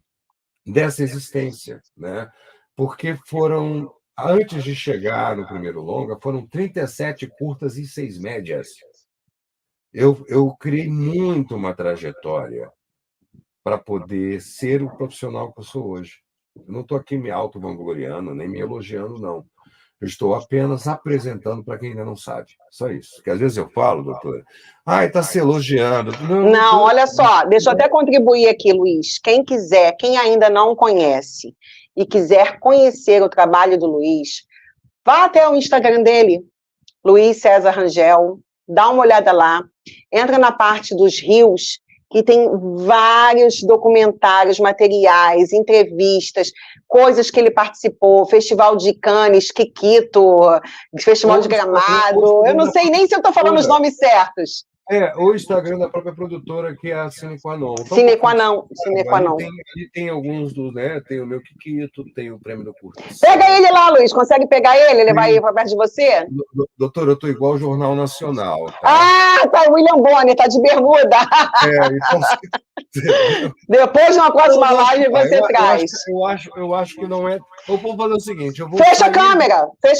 [SPEAKER 1] dessa existência, né? Porque foram, antes de chegar no primeiro longa, foram 37 curtas e 6 médias. Eu criei muito uma trajetória para poder ser o profissional que eu sou hoje. Eu não estou aqui me auto-vangloriando, nem me elogiando, não. Eu estou apenas apresentando para quem ainda não sabe. Só isso. Porque às vezes eu falo, doutora, está se elogiando.
[SPEAKER 2] Não, olha só, deixa eu até contribuir aqui, Luiz. Quem quiser, quem ainda não conhece e quiser conhecer o trabalho do Luiz, vá até o Instagram dele, Luiz César Rangel, dá uma olhada lá, entra na parte dos Rios, que tem vários documentários, materiais, entrevistas, coisas que ele participou, Festival de Cannes, Kikito, Festival de Gramado, eu não sei nem se eu estou falando os nomes certos.
[SPEAKER 1] O Instagram da própria produtora, que é a Sine Qua Non. Então,
[SPEAKER 2] Sine Qua Non, Sine Qua Non.
[SPEAKER 1] Ali tem alguns dos, né? Tem o meu Kikito, tem o prêmio do Curta.
[SPEAKER 2] Pega ele lá, Luiz, consegue pegar ele? Ele vai ir para perto de você?
[SPEAKER 1] Doutor, eu estou igual ao Jornal Nacional. Tá?
[SPEAKER 2] Tá, William Bonner, tá de bermuda.
[SPEAKER 1] Então...
[SPEAKER 2] Depois, numa próxima live, você traz.
[SPEAKER 1] Eu acho que não é... Eu vou fazer o seguinte...
[SPEAKER 2] Fecha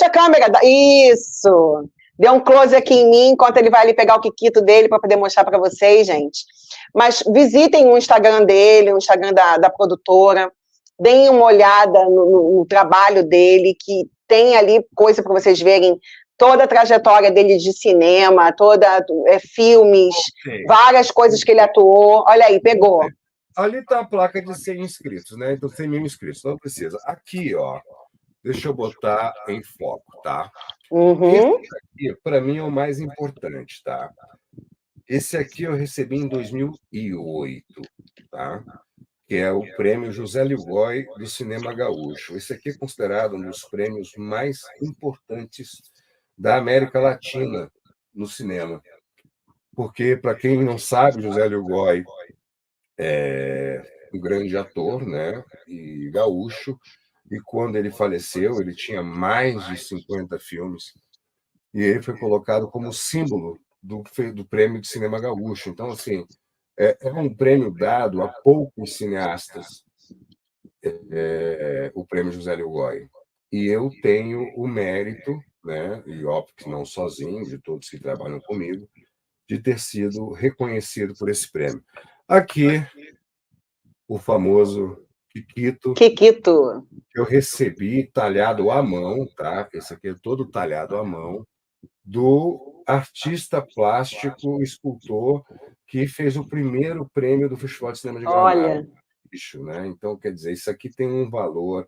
[SPEAKER 2] a câmera! Isso! Dê um close aqui em mim, enquanto ele vai ali pegar o Kikito dele para poder mostrar para vocês, gente. Mas visitem o Instagram dele, o Instagram da produtora, deem uma olhada no trabalho dele, que tem ali coisa para vocês verem, toda a trajetória dele de cinema, filmes, várias coisas que ele atuou. Olha aí, pegou.
[SPEAKER 1] Ali está a placa de 100 inscritos, né? Então, 100 mil inscritos, não precisa. Aqui, ó, deixa eu botar em foco, tá? Esse aqui, para mim, é o mais importante, tá? Esse aqui eu recebi em 2008, tá? Que é o prêmio José Lugoi do Cinema Gaúcho. Esse aqui é considerado um dos prêmios mais importantes da América Latina no cinema. Porque, para quem não sabe, José Lugoi é um grande ator, né? E gaúcho. E quando ele faleceu, ele tinha mais de 50 filmes, e ele foi colocado como símbolo do prêmio de cinema gaúcho. Então, assim, é um prêmio dado a poucos cineastas, o prêmio José Lugoi. E eu tenho o mérito, né, e óbvio que não sozinho, de todos que trabalham comigo, de ter sido reconhecido por esse prêmio. Aqui, o famoso Kikito. Eu recebi talhado à mão, tá? Esse aqui é todo talhado à mão, do artista plástico, escultor, que fez o primeiro prêmio do Festival de Cinema de Gramado.
[SPEAKER 2] Olha.
[SPEAKER 1] Né? Então, quer dizer, isso aqui tem um valor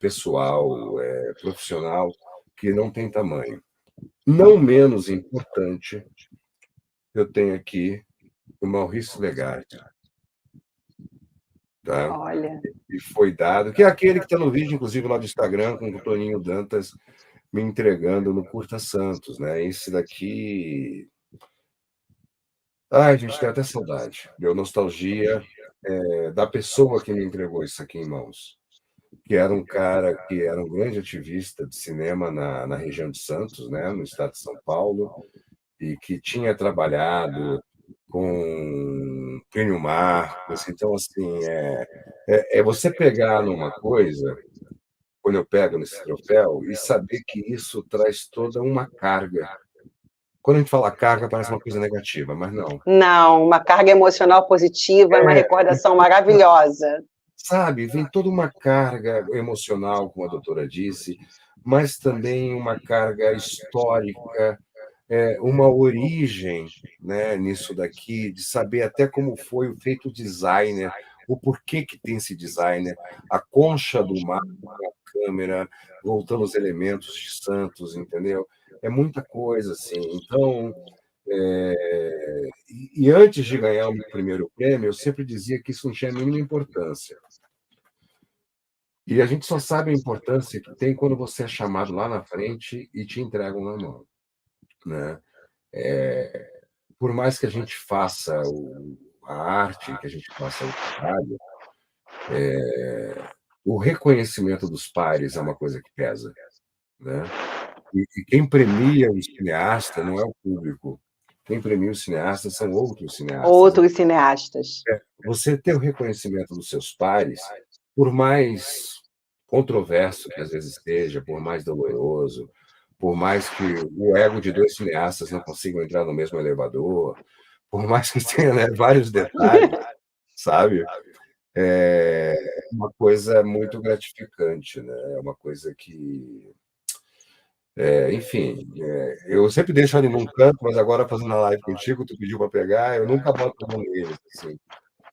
[SPEAKER 1] pessoal, profissional, que não tem tamanho. Não menos importante, eu tenho aqui o Maurício Legatti. Tá?
[SPEAKER 2] Olha.
[SPEAKER 1] E foi dado, que é aquele que está no vídeo, inclusive, lá do Instagram, com o Toninho Dantas me entregando no Curta Santos, né? Esse daqui... Ai, gente, tem até saudade. Deu nostalgia da pessoa que me entregou isso aqui em mãos. Que era um cara que era um grande ativista de cinema na região de Santos, né? No estado de São Paulo, e que tinha trabalhado com Plínio Marcos. Então, assim, você pegar numa coisa, quando eu pego nesse troféu, e saber que isso traz toda uma carga. Quando a gente fala carga, parece uma coisa negativa, mas não.
[SPEAKER 2] Não, uma carga emocional positiva, uma recordação maravilhosa.
[SPEAKER 1] Sabe, vem toda uma carga emocional, como a doutora disse, mas também uma carga histórica, uma origem, né, nisso daqui, de saber até como foi feito o designer, o porquê que tem esse designer, a concha do mar, a câmera, voltando aos elementos de Santos, entendeu? É muita coisa, assim. Então, e antes de ganhar o meu primeiro prêmio, eu sempre dizia que isso não tinha a mínima importância. E a gente só sabe a importância que tem quando você é chamado lá na frente e te entregam na mão, né? por mais que a gente faça a arte, que a gente faça o trabalho, o reconhecimento dos pares é uma coisa que pesa, né? E quem premia o cineasta não é o público. Quem premia o cineasta são outros cineastas.
[SPEAKER 2] Outros cineastas.
[SPEAKER 1] Você ter o reconhecimento dos seus pares, por mais controverso que às vezes seja, por mais doloroso, por mais que o ego de dois cineastas não consigam entrar no mesmo elevador, por mais que tenha, né, vários detalhes, sabe? É uma coisa muito gratificante, né? É uma coisa que, enfim, eu sempre deixo ele num canto, mas agora fazendo a live contigo, tu pediu para pegar, eu nunca boto a mão neles, assim,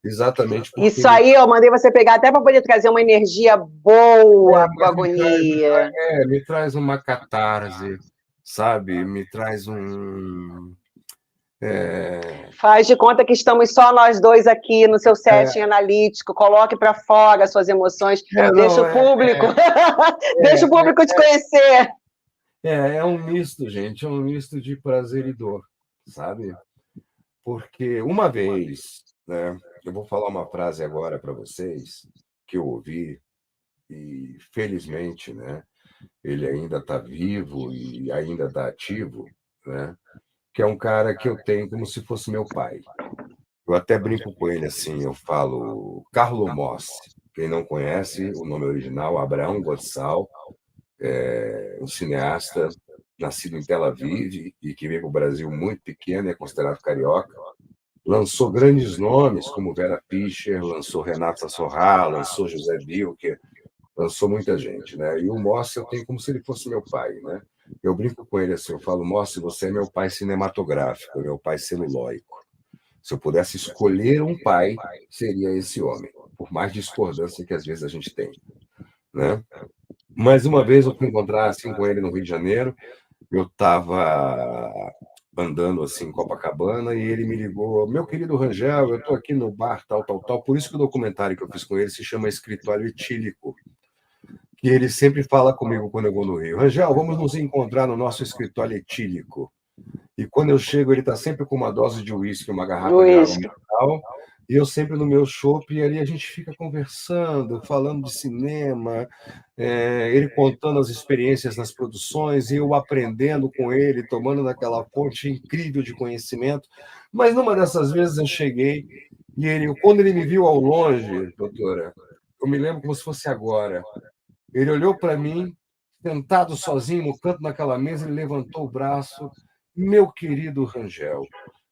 [SPEAKER 1] exatamente porque
[SPEAKER 2] Isso aí eu mandei você pegar até para poder trazer uma energia boa para a
[SPEAKER 1] mas
[SPEAKER 2] agonia.
[SPEAKER 1] me traz uma catarse, sabe? Me traz um.
[SPEAKER 2] Faz de conta que estamos só nós dois aqui no seu setting analítico. Coloque para fora as suas emoções. Deixa
[SPEAKER 1] Não,
[SPEAKER 2] o público, deixa o público te conhecer.
[SPEAKER 1] é um misto, gente, é um misto de prazer e dor, sabe? Porque uma vez, né? Eu vou falar uma frase agora para vocês que eu ouvi e felizmente, né? Ele ainda está vivo e ainda está ativo, né? Que é um cara que eu tenho como se fosse meu pai. Eu até brinco com ele assim, eu falo Carlo Mossi. Quem não conhece, o nome original, Abraão Godsal, um cineasta nascido em Tel Aviv e que veio para o Brasil muito pequeno, é considerado carioca. Lançou grandes nomes como Vera Fischer, lançou Renata Sorrah, lançou José Wilker, lançou muita gente, né? E o Mossi eu tenho como se ele fosse meu pai, né? Eu brinco com ele assim, eu falo, Mossi, você é meu pai cinematográfico, meu pai celulóico. Se eu pudesse escolher um pai, seria esse homem, por mais discordância que às vezes a gente tem, né? Mais uma vez eu fui encontrar assim com ele no Rio de Janeiro. Eu estava andando assim em Copacabana e ele me ligou, meu querido Rangel, eu estou aqui no bar tal, tal, tal. Por isso que o documentário que eu fiz com ele se chama Escritório Etílico, que ele sempre fala comigo quando eu vou no Rio. Rangel, vamos nos encontrar no nosso escritório etílico. E quando eu chego, ele está sempre com uma dose de uísque, uma garrafa de água mineral, e eu sempre no meu chopp, e ali a gente fica conversando, falando de cinema, ele contando as experiências nas produções, e eu aprendendo com ele, tomando daquela fonte incrível de conhecimento. Mas numa dessas vezes eu cheguei, e ele, quando ele me viu ao longe, doutora, eu me lembro como se fosse agora, ele olhou para mim, sentado sozinho no canto daquela mesa, ele levantou o braço. Meu querido Rangel,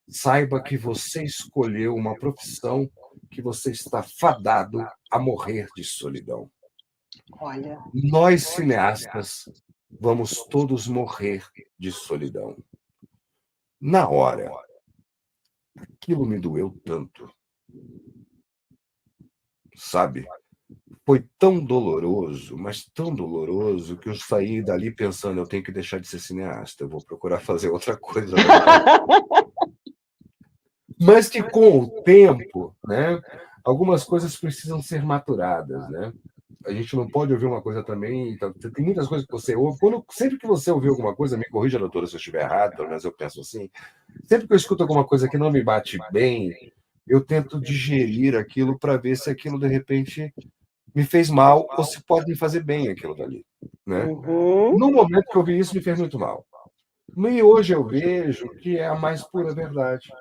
[SPEAKER 1] saiba que você escolheu uma profissão que você está fadado a morrer de solidão.
[SPEAKER 2] Olha.
[SPEAKER 1] Nós, cineastas, vamos todos morrer de solidão. Na hora, aquilo me doeu tanto. Sabe? Foi tão doloroso, mas tão doloroso, que eu saí dali pensando, eu tenho que deixar de ser cineasta, eu vou procurar fazer outra coisa. Mas que com o tempo, né, algumas coisas precisam ser maturadas, né? A gente não pode ouvir uma coisa também. Então, tem muitas coisas que você ouve. Sempre que você ouvir alguma coisa, me corrija, doutora, se eu estiver errado, pelo menos eu penso assim. Sempre que eu escuto alguma coisa que não me bate bem, eu tento digerir aquilo para ver se aquilo, de repente, me fez mal ou se pode me fazer bem aquilo dali, né? No momento que eu vi isso, me fez muito mal. E hoje eu vejo que é a mais pura verdade.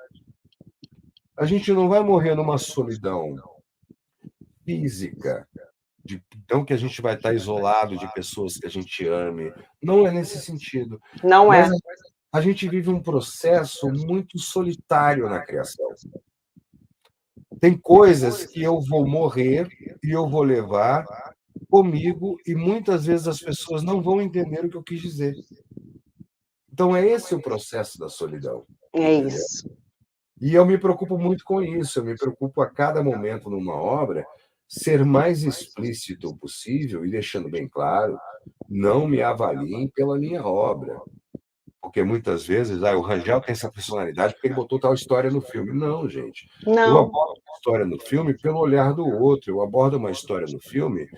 [SPEAKER 1] A gente não vai morrer numa solidão física, então que a gente vai estar isolado de pessoas que a gente ame. Não é nesse sentido.
[SPEAKER 2] Não é.
[SPEAKER 1] Mas a gente vive um processo muito solitário na criação. Tem coisas que eu vou morrer e eu vou levar comigo e muitas vezes as pessoas não vão entender o que eu quis dizer. Então é esse o processo da solidão.
[SPEAKER 2] É isso.
[SPEAKER 1] E eu me preocupo muito com isso, eu me preocupo a cada momento numa obra ser mais explícito possível e deixando bem claro, não me avaliem pela minha obra. Porque muitas vezes, o Rangel tem essa personalidade porque ele botou tal história no filme. Não, gente. Eu
[SPEAKER 2] Não.
[SPEAKER 1] abordo uma história no filme pelo olhar do outro, eu abordo uma história no filme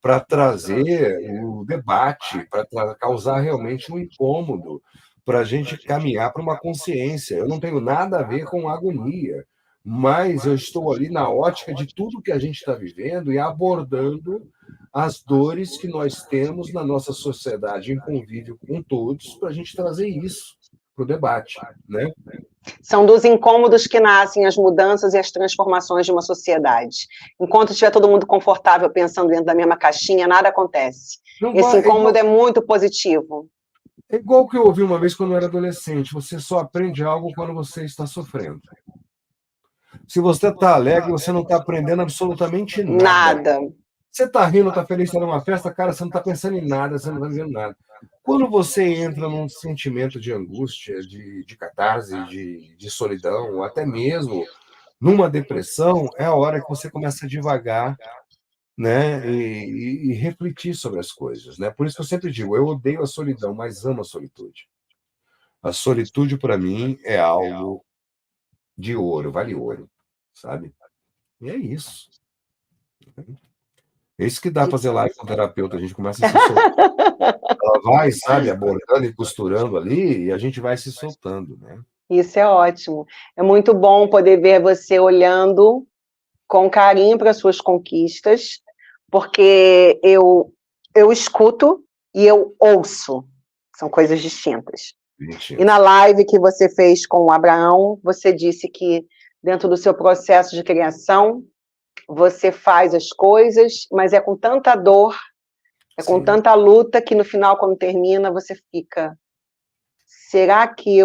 [SPEAKER 1] para trazer o debate, para causar realmente um incômodo, para a gente caminhar para uma consciência. Eu não tenho nada a ver com agonia, mas eu estou ali na ótica de tudo que a gente está vivendo e abordando as dores que nós temos na nossa sociedade em convívio com todos, para a gente trazer isso para o debate, né?
[SPEAKER 2] São dos incômodos que nascem as mudanças e as transformações de uma sociedade. Enquanto estiver todo mundo confortável pensando dentro da mesma caixinha, nada acontece. Esse incômodo é muito positivo.
[SPEAKER 1] É igual o que eu ouvi uma vez quando eu era adolescente. Você só aprende algo quando você está sofrendo. Se você está alegre, você não está aprendendo absolutamente nada. Você está rindo, está feliz, está numa festa, cara, você não está pensando em nada, você não está vivendo nada. Quando você entra num sentimento de angústia, de catarse, de solidão, até mesmo numa depressão, é a hora que você começa a devagar, né, e refletir sobre as coisas, né? Por isso que eu sempre digo, eu odeio a solidão, mas amo a solitude. A solitude, para mim, é algo de ouro, vale ouro, sabe? E é isso. É isso que dá fazer live com o terapeuta, a gente começa a se soltar. Ela vai, sabe, abordando e costurando ali, e a gente vai se soltando, né?
[SPEAKER 2] Isso é ótimo. É muito bom poder ver você olhando com carinho para as suas conquistas, porque eu escuto e eu ouço. São coisas distintas. E na live que você fez com o Abraão, você disse que dentro do seu processo de criação, você faz as coisas, mas é com tanta dor, é com tanta luta, que no final, quando termina, você fica... Será que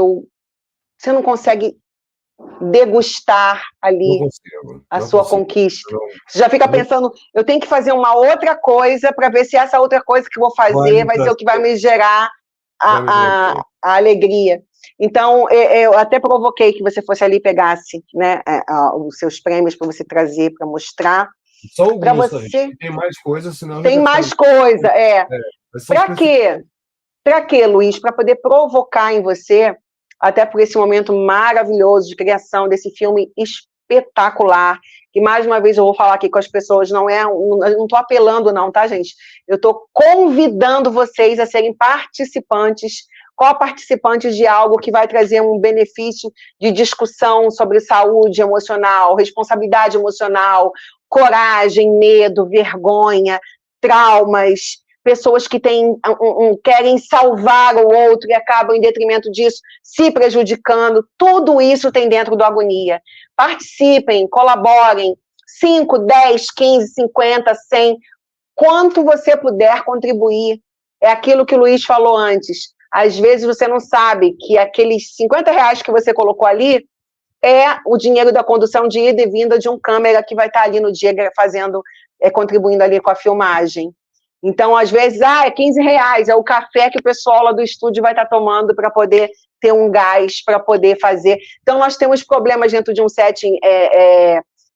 [SPEAKER 2] você não consegue degustar ali a sua conquista? Você já fica pensando, eu tenho que fazer uma outra coisa para ver se essa outra coisa que eu vou fazer vai ser o que vai me gerar a alegria. Então, eu até provoquei que você fosse ali e pegasse, né, os seus prêmios para você trazer, para mostrar.
[SPEAKER 1] Só alguns, você... Tem mais coisa, senão...
[SPEAKER 2] Tem mais coisa, Para quê? Para quê, Luiz? Para poder provocar em você, até por esse momento maravilhoso de criação desse filme espetacular, que mais uma vez eu vou falar aqui com as pessoas, não estou apelando não, tá, gente? Eu estou convidando vocês a serem participantes, co-participantes de algo que vai trazer um benefício de discussão sobre saúde emocional, responsabilidade emocional, coragem, medo, vergonha, traumas, pessoas que querem salvar o outro e acabam, em detrimento disso, se prejudicando. Tudo isso tem dentro do Agonia. Participem, colaborem, 5, 10, 15, 50, 100, quanto você puder contribuir. É aquilo que o Luiz falou antes. Às vezes você não sabe que aqueles R$50 que você colocou ali é o dinheiro da condução de ida e vinda de um câmera que vai estar ali no dia fazendo, contribuindo ali com a filmagem. Então, às vezes, é R$15, é o café que o pessoal lá do estúdio vai estar tomando para poder ter um gás, para poder fazer. Então, nós temos problemas dentro de um setting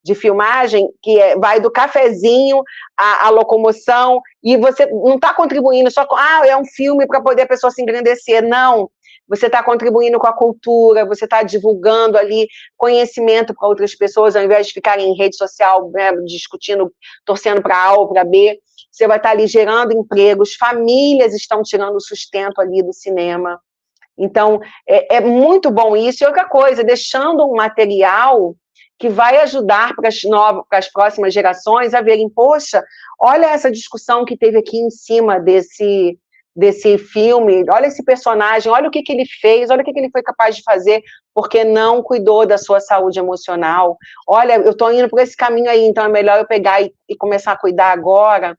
[SPEAKER 2] de filmagem, que vai do cafezinho à locomoção, e você não está contribuindo só com, é um filme para poder a pessoa se engrandecer. Não, você está contribuindo com a cultura, você está divulgando ali conhecimento para outras pessoas, ao invés de ficarem em rede social, né, discutindo, torcendo para A ou para B. Você vai estar ali gerando empregos, famílias estão tirando o sustento ali do cinema. Então, é muito bom isso. E outra coisa, deixando um material que vai ajudar para as próximas gerações a verem, poxa, olha essa discussão que teve aqui em cima desse filme, olha esse personagem, olha o que ele fez, olha o que ele foi capaz de fazer, porque não cuidou da sua saúde emocional. Olha, eu estou indo por esse caminho aí, então é melhor eu pegar e começar a cuidar agora.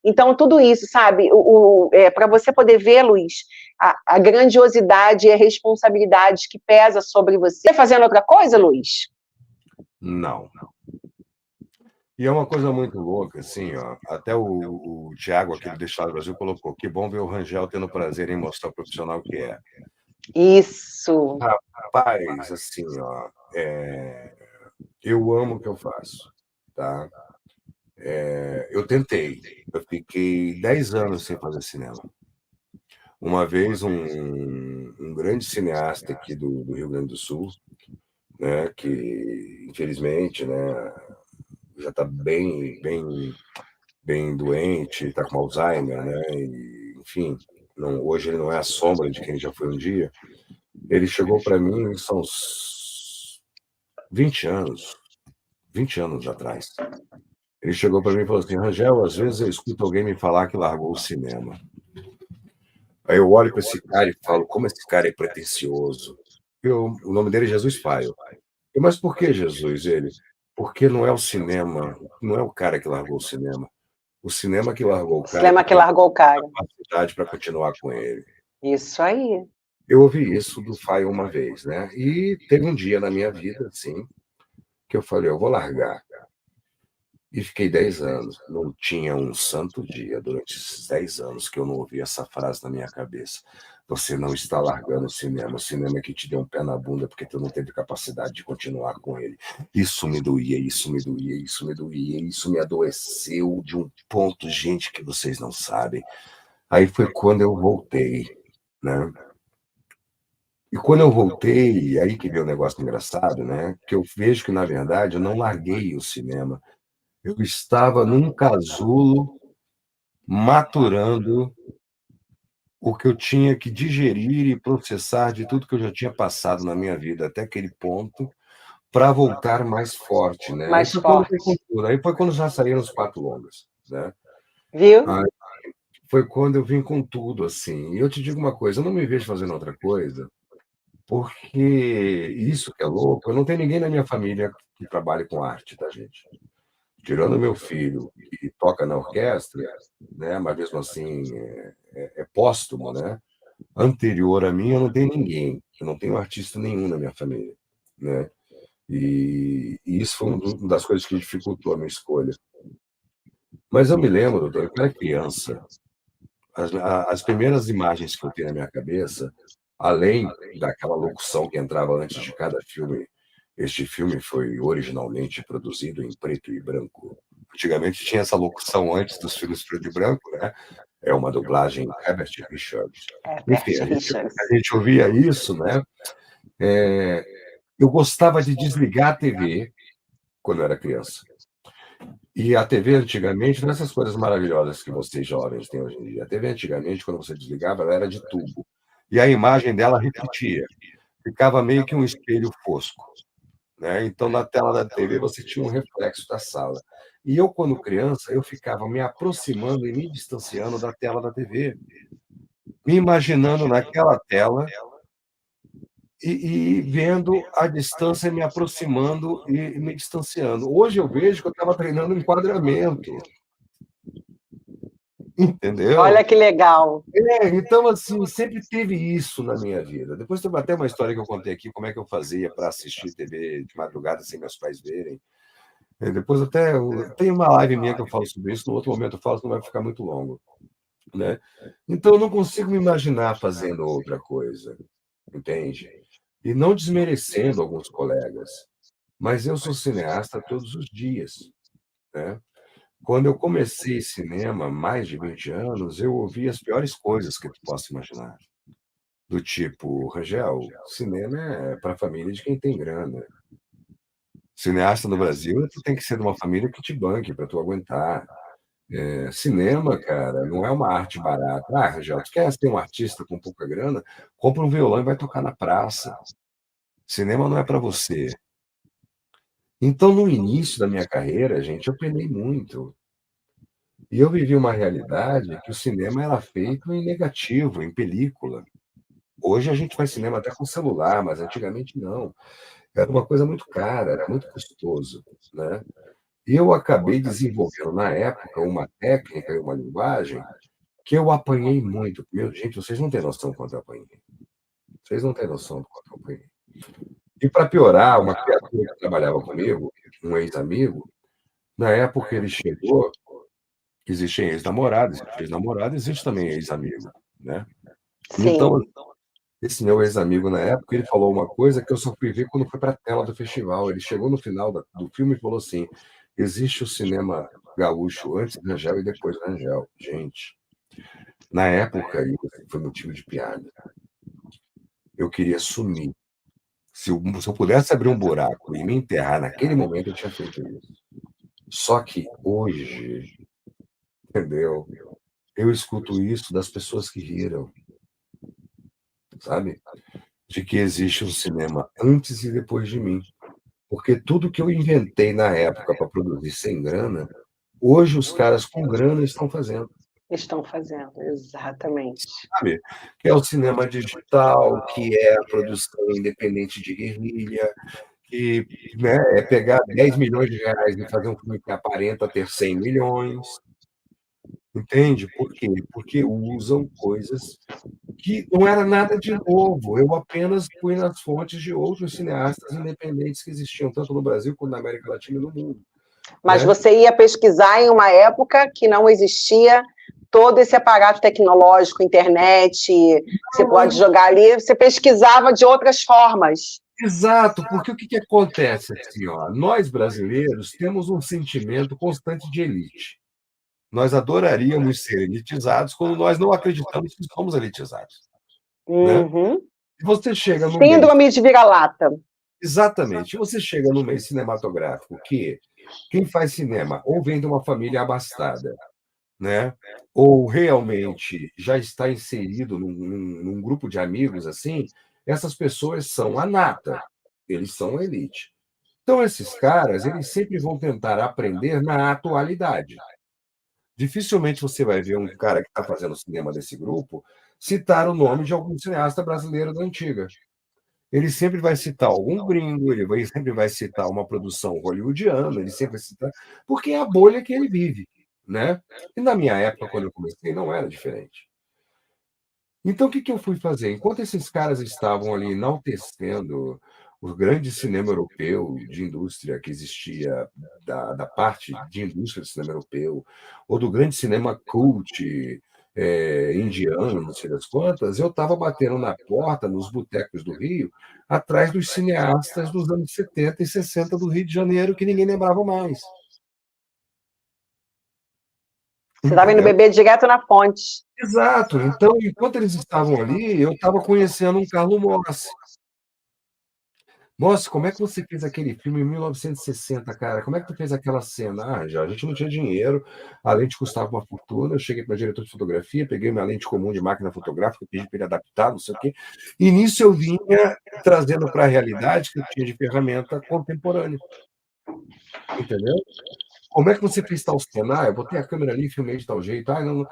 [SPEAKER 2] Então, tudo isso, sabe, para você poder ver, Luiz, a grandiosidade e a responsabilidade que pesa sobre você. Tá fazendo outra coisa, Luiz?
[SPEAKER 1] Não. E é uma coisa muito louca, assim, ó, até o Thiago, aqui do Deixar do Brasil, colocou, que bom ver o Rangel tendo prazer em mostrar o profissional que é.
[SPEAKER 2] Isso.
[SPEAKER 1] Rapaz, assim, ó, eu amo o que eu faço, tá? Eu tentei, eu fiquei 10 anos sem fazer cinema. Uma vez um grande cineasta aqui do Rio Grande do Sul, né, que infelizmente, né, já está bem doente, está com Alzheimer, né, e, enfim, hoje ele não é a sombra de quem já foi um dia. Ele chegou para mim, são uns 20 anos, 20 anos atrás. Ele chegou para mim e falou assim: Rangel, às vezes eu escuto alguém me falar que largou o cinema. Aí eu olho para esse cara e falo: como esse cara é pretensioso. O nome dele é Jesus Faio. Mas por que Jesus? Ele, porque não é o cinema, não é o cara que largou o cinema. O cinema que largou o cara é
[SPEAKER 2] Cinema
[SPEAKER 1] que
[SPEAKER 2] que
[SPEAKER 1] tem
[SPEAKER 2] largou o cara.
[SPEAKER 1] capacidade para continuar com ele.
[SPEAKER 2] Isso aí.
[SPEAKER 1] Eu ouvi isso do Faio uma vez, né? E teve um dia na minha vida, assim, que eu falei: eu vou largar. E fiquei 10 anos. Não tinha um santo dia durante esses 10 anos que eu não ouvi essa frase na minha cabeça. Você não está largando o cinema é que te deu um pé na bunda porque tu não teve capacidade de continuar com ele. Isso me doía, isso me doía, isso me doía, isso me adoeceu de um ponto, gente, que vocês não sabem. Aí foi quando eu voltei, né? E quando eu voltei, aí que veio um negócio engraçado, né? Que eu vejo que, na verdade, eu não larguei o cinema. Eu estava num casulo maturando o que eu tinha que digerir e processar de tudo que eu já tinha passado na minha vida até aquele ponto, para voltar mais forte, né? Aí
[SPEAKER 2] Mais
[SPEAKER 1] foi quando veio com
[SPEAKER 2] forte.
[SPEAKER 1] tudo. Aí foi quando já saíram os quatro longas, né?
[SPEAKER 2] Viu?
[SPEAKER 1] Aí foi quando eu vim com tudo, assim. E eu te digo uma coisa, eu não me vejo fazendo outra coisa, porque isso que é louco, eu não tenho ninguém na minha família que trabalhe com arte, tá, gente? Tirando meu filho, que toca na orquestra, né? Mas mesmo assim é póstumo, né? Anterior a mim, eu não tenho ninguém, eu não tenho artista nenhum na minha família, né? E isso foi uma das coisas que dificultou a minha escolha. Mas eu me lembro, doutor, que eu era criança, as primeiras imagens que eu tenho na minha cabeça, além daquela locução que entrava antes de cada filme, este filme foi originalmente produzido em preto e branco. Antigamente tinha essa locução antes dos filmes preto e branco, né? É uma dublagem Herbert Richards.
[SPEAKER 2] É,
[SPEAKER 1] Enfim,
[SPEAKER 2] Bert Richards.
[SPEAKER 1] a gente ouvia isso, né? Eu gostava de desligar a TV quando eu era criança. E a TV antigamente, nessas coisas maravilhosas que vocês jovens têm hoje em dia, a TV antigamente, quando você desligava, ela era de tubo. E a imagem dela refletia. Ficava meio que um espelho fosco, né? Então, na tela da TV, você tinha um reflexo da sala. E eu, quando criança, eu ficava me aproximando e me distanciando da tela da TV, me imaginando naquela tela e vendo a distância me aproximando e me distanciando. Hoje eu vejo que eu estava treinando enquadramento, entendeu?
[SPEAKER 2] Olha que legal.
[SPEAKER 1] Então, assim, sempre teve isso na minha vida. Depois teve até uma história que eu contei aqui, como é que eu fazia para assistir TV de madrugada sem meus pais verem. Depois até tem uma live minha que eu falo sobre isso, no outro momento eu falo, não vai ficar muito longo, né? Então eu não consigo me imaginar fazendo outra coisa, entende? E não desmerecendo alguns colegas, mas eu sou cineasta todos os dias, né? Quando eu comecei cinema, mais de 20 anos, eu ouvi as piores coisas que tu possa imaginar. Do tipo, Rangel, cinema é para a família de quem tem grana. Cineasta no Brasil, tu tem que ser de uma família que te banque para tu aguentar. Cinema, cara, não é uma arte barata. Ah, Rangel, tu quer ser um artista com pouca grana? Compra um violão e vai tocar na praça. Cinema não é para você. Então, no início da minha carreira, gente, eu penei muito. E eu vivi uma realidade que o cinema era feito em negativo, em película. Hoje a gente faz cinema até com celular, mas antigamente não. Era uma coisa muito cara, era muito custoso, né? E eu acabei desenvolvendo, na época, uma técnica e uma linguagem que eu apanhei muito. Meu, gente, vocês não têm noção do quanto eu apanhei. Vocês não têm noção do quanto eu apanhei. E para piorar, uma criatura que trabalhava comigo, um ex-amigo, na época ele chegou, existem ex-namorados, existe ex-namorado, existe também ex-amigo, né? Então,
[SPEAKER 2] Sim.
[SPEAKER 1] esse meu ex-amigo na época, ele falou uma coisa que eu só fui ver quando foi para a tela do festival. Ele chegou no final do filme e falou assim: existe o cinema gaúcho antes do Rangel e depois do Rangel. Gente, na época isso foi motivo de piada. Eu queria sumir. Se eu pudesse abrir um buraco e me enterrar naquele momento, eu tinha feito isso. Só que hoje, entendeu? eu escuto isso das pessoas que riram, sabe? De que existe um cinema antes e depois de mim. Porque tudo que eu inventei na época para produzir sem grana, hoje os caras com grana estão fazendo,
[SPEAKER 2] Estão fazendo, exatamente.
[SPEAKER 1] sabe? Que é o cinema digital, que é a produção independente de guerrilha, que, né, é pegar 10 milhões de reais e fazer um filme que aparenta ter 100 milhões, entende? Por quê? Porque usam coisas que não era nada de novo. Eu apenas fui nas fontes de outros cineastas independentes que existiam, tanto no Brasil quanto na América Latina e no mundo,
[SPEAKER 2] Mas
[SPEAKER 1] né?
[SPEAKER 2] você ia pesquisar em uma época que não existia todo esse aparato tecnológico, internet, você pode jogar ali, você pesquisava de outras formas.
[SPEAKER 1] Exato, porque o que que acontece assim, ó, nós brasileiros temos um sentimento constante de elite. Nós adoraríamos ser elitizados quando nós não acreditamos que somos elitizados, né?
[SPEAKER 2] Uhum.
[SPEAKER 1] E você chega no meio,
[SPEAKER 2] Síndrome de vira-lata.
[SPEAKER 1] exatamente, você chega no meio cinematográfico que quem faz cinema ou vem de uma família abastada, né? Ou realmente já está inserido num grupo de amigos assim, essas pessoas são a nata, eles são a elite. Então, esses caras, eles sempre vão tentar aprender na atualidade. Dificilmente você vai ver um cara que está fazendo cinema desse grupo citar o nome de algum cineasta brasileiro da antiga. Ele sempre vai citar algum gringo, sempre vai citar uma produção hollywoodiana, ele sempre vai citar, porque é a bolha que ele vive, né? E na minha época, quando eu comecei, não era diferente. Então, o que que eu fui fazer? Enquanto esses caras estavam ali enaltecendo o grande cinema europeu de indústria que existia, da parte de indústria do cinema europeu, ou do grande cinema cult indiano, não sei das quantas, eu estava batendo na porta, nos botecos do Rio, atrás dos cineastas dos anos 70 e 60 do Rio de Janeiro, que ninguém lembrava mais.
[SPEAKER 2] Você estava indo
[SPEAKER 1] Entendeu?
[SPEAKER 2] beber direto na fonte.
[SPEAKER 1] Exato. Então, enquanto eles estavam ali, eu estava conhecendo um Carlo Mossi. Nossa, como é que você fez aquele filme em 1960, cara? Como é que tu fez aquela cena? Ah, já, a gente não tinha dinheiro, a lente custava uma fortuna. Eu cheguei para o diretor de fotografia, peguei minha lente comum de máquina fotográfica, pedi para ele adaptar, não sei o quê. E nisso eu vinha trazendo para a realidade que eu tinha de ferramenta contemporânea, entendeu? Como é que você fez tal cena? Ah, eu botei a câmera ali, filmei de tal jeito. Ah, não,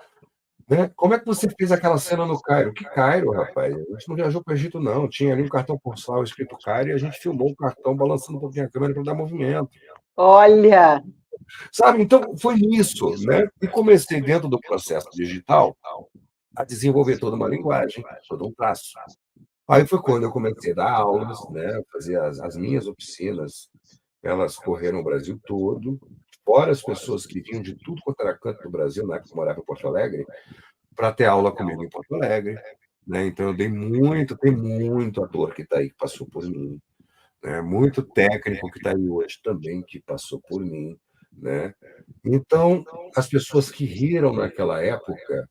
[SPEAKER 1] né? Como é que você fez aquela cena no Cairo? Que Cairo, rapaz? A gente não viajou para o Egito, não. Tinha ali um cartão postal escrito Cairo e a gente filmou o cartão balançando um pouquinho a câmera para dar movimento.
[SPEAKER 2] Olha,
[SPEAKER 1] Sabe? Então, foi isso, né? E comecei, dentro do processo digital, a desenvolver toda uma linguagem, todo um traço. Aí foi quando eu comecei a dar aulas, né? Fazer as minhas oficinas. Elas correram o Brasil todo, fora as pessoas que vinham de tudo quanto era canto do Brasil, na época que eu morava em Porto Alegre, para ter aula comigo em Porto Alegre, né? Então eu dei muito, tem muito ator que está aí que passou por mim, né? Muito técnico que está aí hoje também que passou por mim, né? Então as pessoas que riram naquela época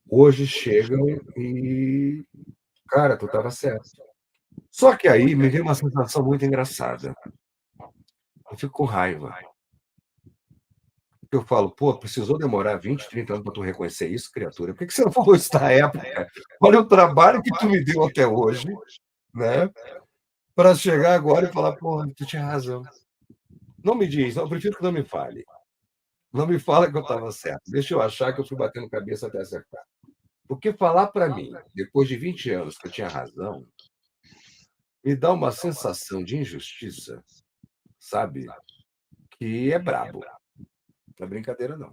[SPEAKER 1] hoje chegam e, cara, tu estava certo. Só que aí me veio uma sensação muito engraçada. Eu fico com raiva. Eu falo, pô, precisou demorar 20, 30 anos para tu reconhecer isso, criatura? Por que que você não falou isso na época? Olha o trabalho que tu me deu até hoje, né? Para chegar agora e falar, pô, tu tinha razão. Não me diz, eu prefiro que não me fale. Não me fala que eu estava certo. Deixa eu achar que eu fui batendo cabeça até acertar. Porque falar para mim, depois de 20 anos, que eu tinha razão, me dá uma sensação de injustiça, sabe? Que é brabo. Não é brincadeira, não.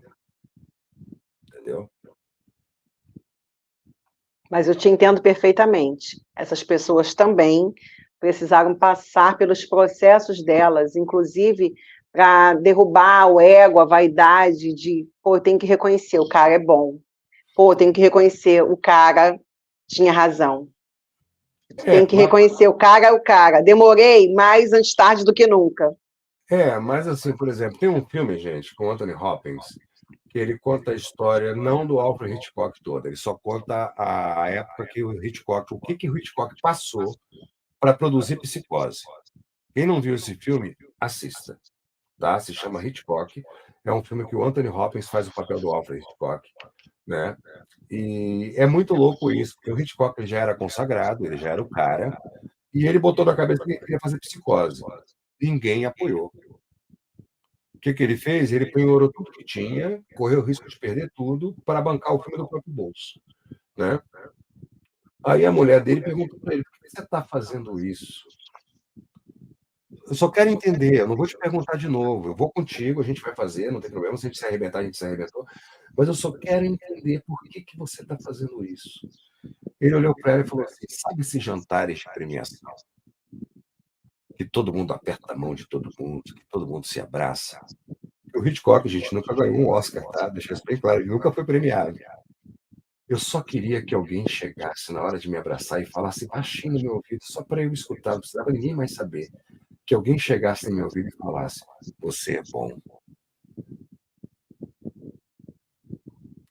[SPEAKER 1] Entendeu?
[SPEAKER 2] mas eu te entendo perfeitamente. Essas pessoas também precisaram passar pelos processos delas, inclusive para derrubar o ego, a vaidade de, pô, tem que reconhecer, o cara é bom. Pô, tem que reconhecer, o cara tinha razão.
[SPEAKER 1] É,
[SPEAKER 2] Tem que reconhecer, o cara é o cara. Demorei, mas antes tarde do que nunca.
[SPEAKER 1] mas assim, por exemplo, tem um filme, gente, com Anthony Hopkins, que ele conta a história não do Alfred Hitchcock toda, ele só conta a época que o Hitchcock, o que que o Hitchcock passou para produzir Psicose. Quem não viu esse filme, assista, tá? Se chama Hitchcock. É um filme que o Anthony Hopkins faz o papel do Alfred Hitchcock. né? E é muito louco isso, porque o Hitchcock ele já era consagrado, ele já era o cara, e ele botou na cabeça que ele queria fazer Psicose. Ninguém apoiou. O que ele fez? Ele penhorou tudo que tinha, correu o risco de perder tudo para bancar o filme do próprio bolso, né? Aí a mulher dele perguntou para ele: por que você está fazendo isso? Eu só quero entender, eu não vou te perguntar de novo, eu vou contigo, a gente vai fazer, não tem problema, se a gente se arrebentar, a gente se arrebentou, mas eu só quero entender por que você está fazendo isso. Ele olhou para ela e falou assim: sabe esses jantares de premiação? Que todo mundo aperta a mão de todo mundo, que todo mundo se abraça. O Hitchcock, gente, nunca ganhou um Oscar, tá? Deixa isso bem claro, ele nunca foi premiado. Eu só queria que alguém chegasse na hora de me abraçar e falasse baixinho no meu ouvido, só para eu escutar, não precisava ninguém mais saber. Que alguém chegasse no meu ouvido e falasse: você é bom.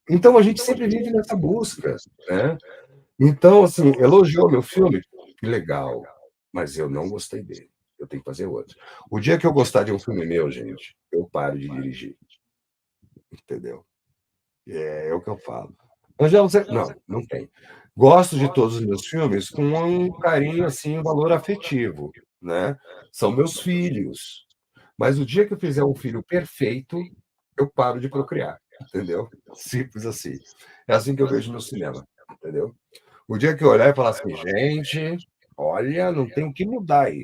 [SPEAKER 1] Então a gente sempre vive nessa busca, né? Então, assim, elogiou meu filme, que legal, mas eu não gostei dele. Eu tenho que fazer outro. O dia que eu gostar de um filme meu, gente, eu paro de dirigir. Entendeu? É o que eu falo. Angela, você... não tem. Gosto de todos os meus filmes com um carinho, assim, um valor afetivo, né? São meus filhos. Mas o dia que eu fizer um filho perfeito, eu paro de procriar, entendeu? Simples assim. É assim que eu vejo no cinema, entendeu? O dia que eu olhar e falar assim, gente, olha, não tem o que mudar aí.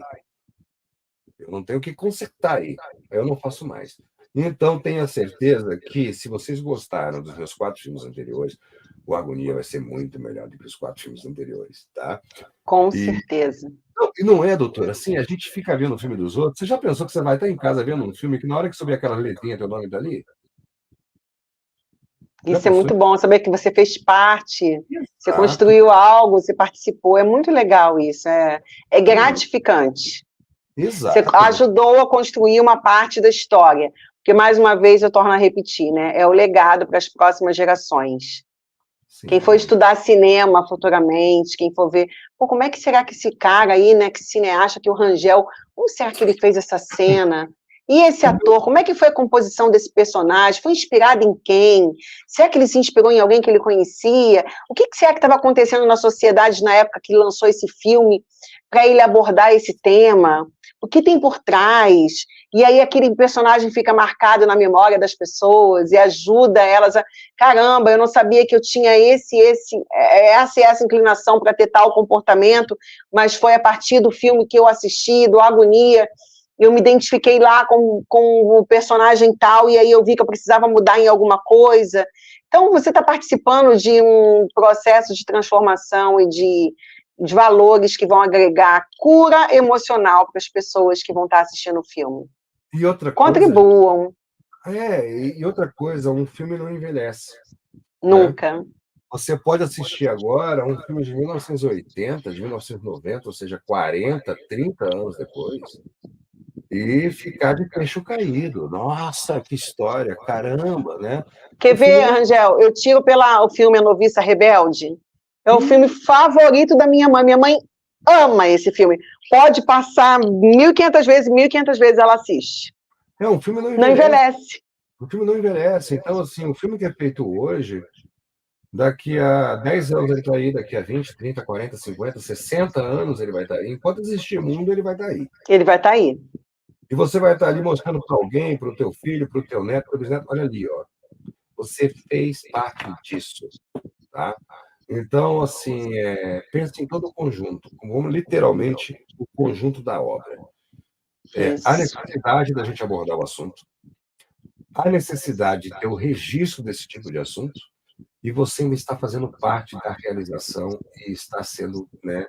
[SPEAKER 1] Eu não tenho o que consertar aí. Eu não faço mais. Então, tenha certeza que, se vocês gostaram dos meus 4 filmes anteriores, o Agonia vai ser muito melhor do que os 4 filmes anteriores, tá?
[SPEAKER 2] Com certeza.
[SPEAKER 1] E não é, doutora, assim, a gente fica vendo o filme dos outros. Você já pensou que você vai estar em casa vendo um filme que na hora que subir aquela letrinha, teu nome tá ali?
[SPEAKER 2] Isso é muito bom, saber que você fez parte,
[SPEAKER 1] Exato.
[SPEAKER 2] você construiu algo, você participou, é muito legal isso, é gratificante.
[SPEAKER 1] Exato.
[SPEAKER 2] Você ajudou a construir uma parte da história, porque, mais uma vez, eu torno a repetir, né? É o legado para as próximas gerações. Sim. Quem for estudar cinema futuramente, quem for ver, pô, como é que será que esse cara aí, né, que cineasta, que o Rangel, como será que ele fez essa cena? E esse ator, como é que foi a composição desse personagem? Foi inspirado em quem? Será que ele se inspirou em alguém que ele conhecia? O que será que estava acontecendo na sociedade na época que ele lançou esse filme para ele abordar esse tema? O que tem por trás? E aí aquele personagem fica marcado na memória das pessoas e ajuda elas a... Caramba, eu não sabia que eu tinha essa inclinação para ter tal comportamento, mas foi a partir do filme que eu assisti, do Agonia, eu me identifiquei lá com o personagem tal, e aí eu vi que eu precisava mudar em alguma coisa. Então, você está participando de um processo de transformação e de valores que vão agregar cura emocional para as pessoas que vão estar assistindo o filme.
[SPEAKER 1] E outra
[SPEAKER 2] Contribuam.
[SPEAKER 1] E outra coisa, um filme não envelhece.
[SPEAKER 2] Nunca.
[SPEAKER 1] Né? Você pode assistir agora um filme de 1980, de 1990, ou seja, 40, 30 anos depois, e ficar de queixo caído. Nossa, que história, caramba, né?
[SPEAKER 2] Quer ver, Rangel? Eu tiro o filme A Noviça Rebelde. É o filme favorito da minha mãe. Minha mãe ama esse filme. Pode passar 1.500 vezes ela assiste.
[SPEAKER 1] Um filme
[SPEAKER 2] não envelhece.
[SPEAKER 1] O filme não envelhece. Então, assim, o filme que é feito hoje, daqui a 10 anos ele está aí, daqui a 20, 30, 40, 50, 60 anos ele vai estar aí. Enquanto existir mundo, ele vai estar aí.
[SPEAKER 2] Ele vai estar aí.
[SPEAKER 1] E você vai estar ali mostrando para alguém, para o teu filho, para o teu neto, para o bisneto, olha ali, ó. Você fez parte disso, tá? Então, assim, pense em todo o conjunto, como literalmente o conjunto da obra. A necessidade da gente abordar o assunto, a necessidade de ter o registro desse tipo de assunto, e você ainda está fazendo parte da realização e está sendo, né,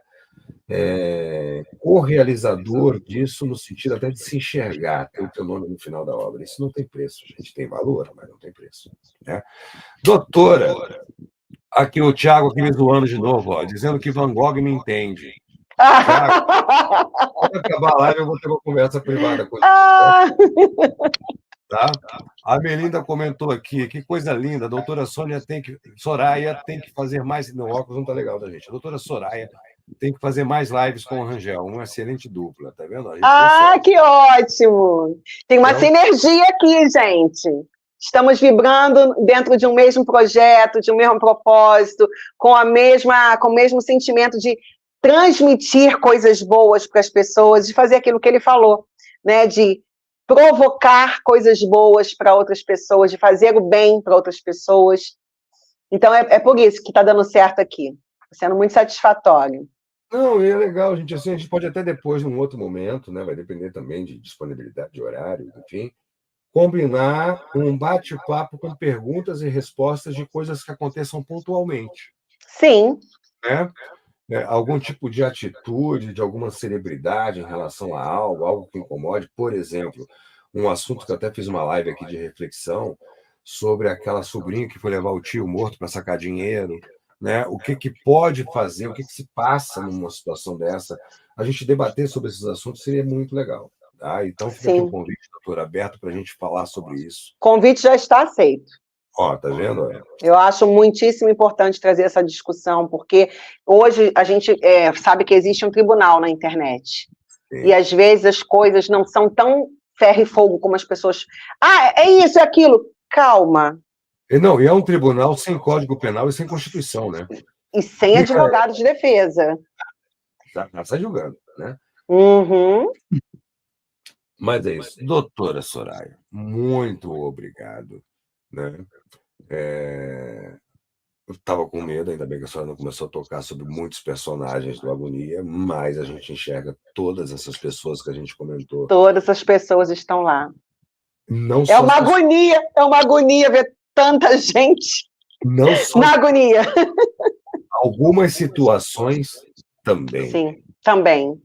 [SPEAKER 1] co-realizador disso, no sentido até de se enxergar, ter o teu nome no final da obra. Isso não tem preço, gente. Tem valor, mas não tem preço. Né? Doutora, aqui o Thiago aqui me zoando de novo, ó, dizendo que Van Gogh me entende. Thiago, quando acabar a live, eu vou ter uma conversa privada com ele. Tá? A Melinda comentou aqui, que coisa linda, a doutora Soraya tem que fazer mais... Não, o óculos não tá legal, tá, gente? A doutora Soraya tem que fazer mais lives com o Rangel, uma excelente dupla, tá vendo?
[SPEAKER 2] Que ótimo! Tem uma sinergia aqui, gente. estamos vibrando dentro de um mesmo projeto, de um mesmo propósito, com o mesmo sentimento de transmitir coisas boas para as pessoas, de fazer aquilo que ele falou, né? De provocar coisas boas para outras pessoas, de fazer o bem para outras pessoas. Então, é por isso que está dando certo aqui. Está sendo muito satisfatório.
[SPEAKER 1] Não, e é legal, gente. Assim, a gente pode até depois, num outro momento, né? Vai depender também de disponibilidade de horário, enfim, combinar um bate-papo com perguntas e respostas de coisas que aconteçam pontualmente,
[SPEAKER 2] Sim.
[SPEAKER 1] né? Algum tipo de atitude de alguma celebridade em relação a algo, algo que incomode, por exemplo, um assunto que eu até fiz uma live aqui de reflexão sobre aquela sobrinha que foi levar o tio morto para sacar dinheiro, né? O que que pode fazer, o que que se passa numa situação dessa? A gente debater sobre esses assuntos seria muito legal, tá? Então fica aqui o
[SPEAKER 2] Sim.
[SPEAKER 1] convite, doutor, aberto para a gente falar sobre isso.
[SPEAKER 2] O convite já está aceito.
[SPEAKER 1] Ó, tá vendo?
[SPEAKER 2] Eu acho muitíssimo importante trazer essa discussão, porque hoje a gente sabe que existe um tribunal na internet.
[SPEAKER 1] Sim.
[SPEAKER 2] E às vezes as coisas não são tão ferro e fogo como as pessoas. Ah, é isso, é aquilo. Calma.
[SPEAKER 1] Não, e é um tribunal sem Código Penal e sem Constituição, né?
[SPEAKER 2] E sem advogado de defesa.
[SPEAKER 1] Está julgando, né?
[SPEAKER 2] Uhum.
[SPEAKER 1] Mas é isso. Doutora Soraya, muito obrigado, né? Eu estava com medo, ainda bem que a senhora não começou a tocar sobre muitos personagens do Agonia, mas a gente enxerga todas essas pessoas que a gente comentou.
[SPEAKER 2] Todas as pessoas estão lá.
[SPEAKER 1] Não
[SPEAKER 2] É
[SPEAKER 1] só
[SPEAKER 2] uma agonia ver tanta gente
[SPEAKER 1] não só
[SPEAKER 2] na agonia.
[SPEAKER 1] algumas situações também,
[SPEAKER 2] Sim, também.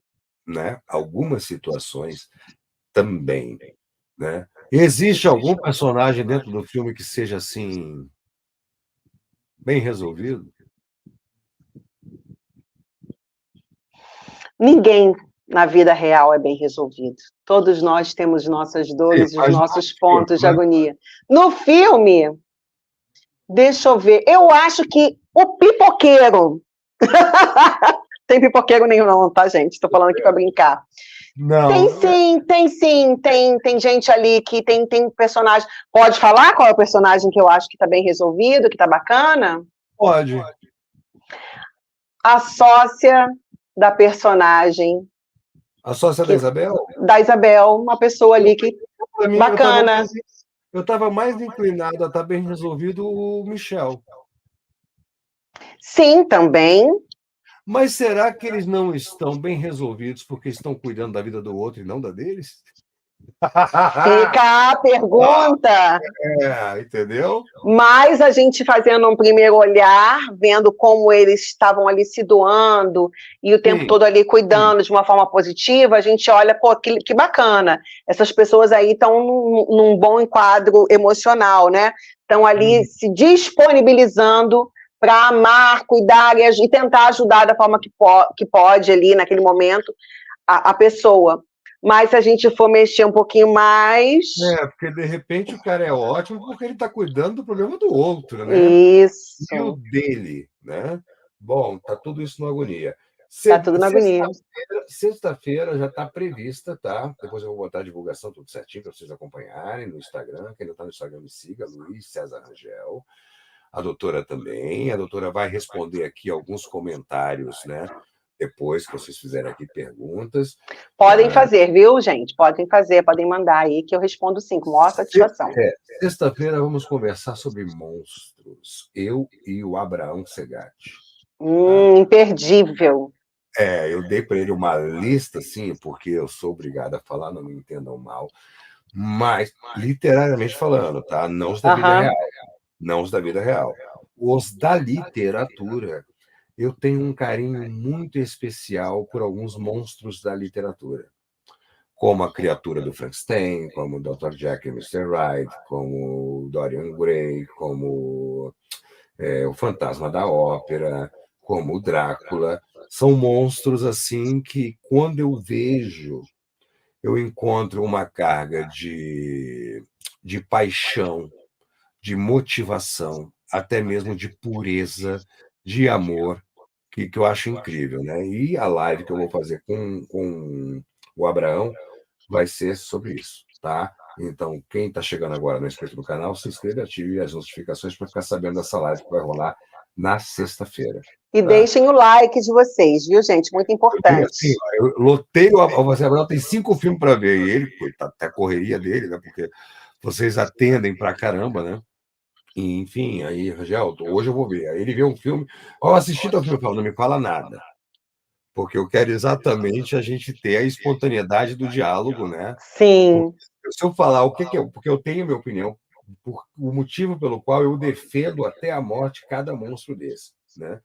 [SPEAKER 1] né? Algumas situações também, né? Existe algum personagem dentro do filme que seja assim bem resolvido?
[SPEAKER 2] Ninguém na vida real é bem resolvido. Todos nós temos nossas dores e os nossos pontos de agonia. No filme, deixa eu ver, eu acho que o pipoqueiro. Tem pipoqueiro nenhum, não, tá, gente? Estou falando aqui para brincar.
[SPEAKER 1] Não.
[SPEAKER 2] Tem sim. Tem gente ali que tem personagem. Pode falar qual é o personagem que eu acho que está bem resolvido, que está bacana?
[SPEAKER 1] Pode.
[SPEAKER 2] A sócia da personagem.
[SPEAKER 1] A sócia da Isabel?
[SPEAKER 2] Da Isabel, uma pessoa ali que.
[SPEAKER 1] Mim,
[SPEAKER 2] bacana.
[SPEAKER 1] Eu estava mais inclinado a estar bem resolvido o Michel.
[SPEAKER 2] Sim, também.
[SPEAKER 1] Mas será que eles não estão bem resolvidos porque estão cuidando da vida do outro e não da deles?
[SPEAKER 2] Fica a pergunta.
[SPEAKER 1] Entendeu?
[SPEAKER 2] Mas a gente fazendo um primeiro olhar, vendo como eles estavam ali se doando e o tempo todo ali cuidando de uma forma positiva, a gente olha, pô, que bacana. Essas pessoas aí estão num bom enquadro emocional, né? Estão ali se disponibilizando para amar, cuidar e tentar ajudar da forma que pode ali naquele momento a pessoa. Mas se a gente for mexer um pouquinho mais...
[SPEAKER 1] porque de repente o cara é ótimo porque ele está cuidando do problema do outro, né?
[SPEAKER 2] Isso.
[SPEAKER 1] E o dele, né? Bom, tá tudo isso na agonia.
[SPEAKER 2] Tá tudo na agonia.
[SPEAKER 1] Sexta-feira já está prevista, tá? Depois eu vou botar a divulgação tudo certinho para vocês acompanharem no Instagram. Quem não está no Instagram, me siga, Luiz César Rangel. A doutora também. A doutora vai responder aqui alguns comentários, né? Depois que vocês fizerem aqui perguntas.
[SPEAKER 2] Podem fazer, viu, gente? Podem fazer, podem mandar aí, que eu respondo sim, com maior satisfação.
[SPEAKER 1] Sexta-feira vamos conversar sobre monstros. Eu e o Abraão Segatti.
[SPEAKER 2] Imperdível.
[SPEAKER 1] Eu dei para ele uma lista, assim, porque eu sou obrigado a falar, não me entendam mal, mas, literariamente falando, tá? Não os da vida real. Não os da vida real. Os da literatura. Eu tenho um carinho muito especial por alguns monstros da literatura, como a criatura do Frankenstein, como o Dr. Jekyll e Mr. Hyde, como o Dorian Gray, como o Fantasma da Ópera, como o Drácula. São monstros assim que, quando eu vejo, eu encontro uma carga de paixão, de motivação, até mesmo de pureza, de amor, que eu acho incrível, né? E a live que eu vou fazer com o Abraão vai ser sobre isso, tá? Então, quem está chegando agora no inscrito do canal, se inscreva e ative as notificações para ficar sabendo dessa live que vai rolar na sexta-feira.
[SPEAKER 2] E
[SPEAKER 1] Tá?
[SPEAKER 2] deixem o like de vocês, viu, gente? Muito importante.
[SPEAKER 1] Assim, eu lotei o Gabriel tem 5 filmes para ver, e ele, coitado, até a correria dele, né? Porque vocês atendem pra caramba, né? E, enfim, aí, Rangel, hoje eu vou ver. Aí ele vê um filme, ó, assisti teu filme, eu falo, não me fala nada. Porque eu quero exatamente a gente ter a espontaneidade do diálogo, né?
[SPEAKER 2] Sim.
[SPEAKER 1] Se eu falar o que é, porque eu tenho minha opinião, o motivo pelo qual eu defendo até a morte cada monstro desse, né?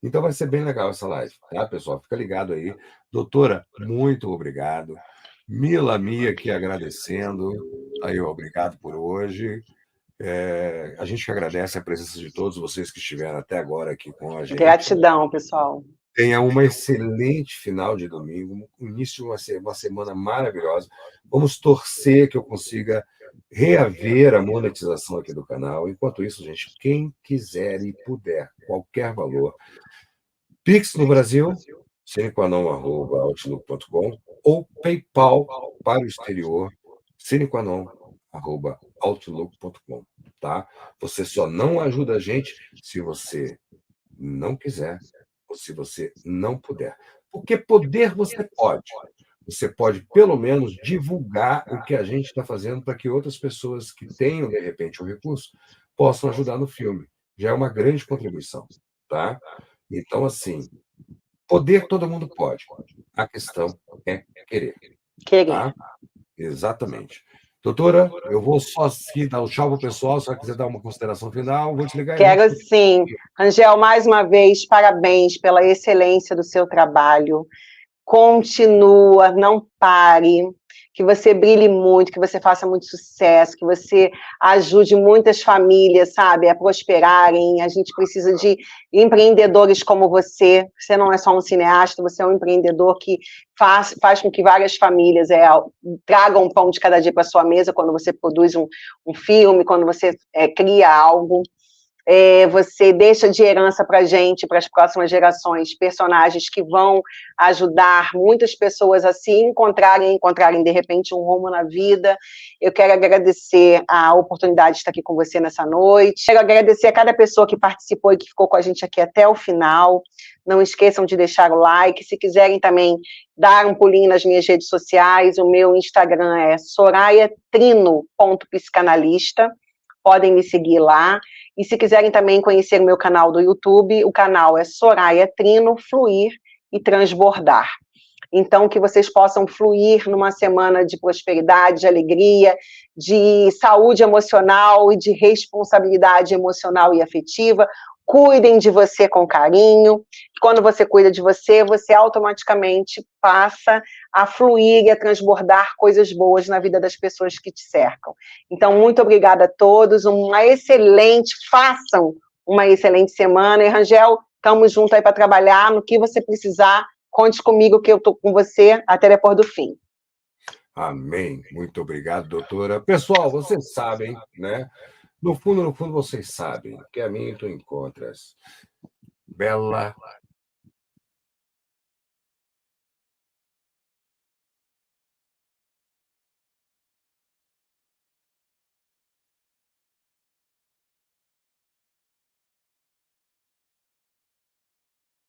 [SPEAKER 1] Então vai ser bem legal essa live, tá, pessoal? Fica ligado aí. Doutora, muito obrigado. Mila Mia aqui agradecendo. Aí, obrigado por hoje. A gente que agradece a presença de todos vocês que estiveram até agora aqui com a gente.
[SPEAKER 2] Gratidão, pessoal.
[SPEAKER 1] Tenha uma excelente final de domingo, início de uma semana maravilhosa. Vamos torcer que eu consiga reaver a monetização aqui do canal. Enquanto isso, gente, quem quiser e puder, qualquer valor, Pix no Brasil, cinequanon@outlook.com ou PayPal para o exterior, cinequanon@outlook.com, tá? Você só não ajuda a gente se você não quiser ou se você não puder. Porque poder você pode. Você pode, pelo menos, divulgar o que a gente está fazendo para que outras pessoas que tenham, de repente, o recurso possam ajudar no filme. Já é uma grande contribuição, tá? Então, assim, poder todo mundo pode. A questão é querer.
[SPEAKER 2] Querer.
[SPEAKER 1] Tá? Exatamente. Doutora, eu vou só aqui dar o tchau para o pessoal, se ela quiser dar uma consideração final, vou desligar.
[SPEAKER 2] Quero sim. Angel, mais uma vez, parabéns pela excelência do seu trabalho. Continua, não pare, que você brilhe muito, que você faça muito sucesso, que você ajude muitas famílias, sabe, a prosperarem. A gente precisa de empreendedores como você. Você não é só um cineasta, você é um empreendedor que faz com que várias famílias tragam pão de cada dia para sua mesa quando você produz um filme, quando você cria algo. Você deixa de herança para a gente, para as próximas gerações, personagens que vão ajudar muitas pessoas a se encontrarem de repente um rumo na vida. Eu quero agradecer a oportunidade de estar aqui com você nessa noite. Quero agradecer a cada pessoa que participou e que ficou com a gente aqui até o final. Não esqueçam de deixar o like. Se quiserem também dar um pulinho nas minhas redes sociais, o meu Instagram é soraiatrino.psicanalista. Podem me seguir lá. E se quiserem também conhecer o meu canal do YouTube, o canal é Soraya Trino, Fluir e Transbordar. Então, que vocês possam fluir numa semana de prosperidade, de alegria, de saúde emocional e de responsabilidade emocional e afetiva. Cuidem de você com carinho. Quando você cuida de você, você automaticamente passa a fluir e a transbordar coisas boas na vida das pessoas que te cercam. Então, muito obrigada a todos. Façam uma excelente semana. E, Rangel, estamos juntos aí para trabalhar. No que você precisar, conte comigo que eu estou com você até depois do fim.
[SPEAKER 1] Amém. Muito obrigado, doutora. Pessoal, vocês sabem, né? No fundo, vocês sabem que a mim tu encontras bela,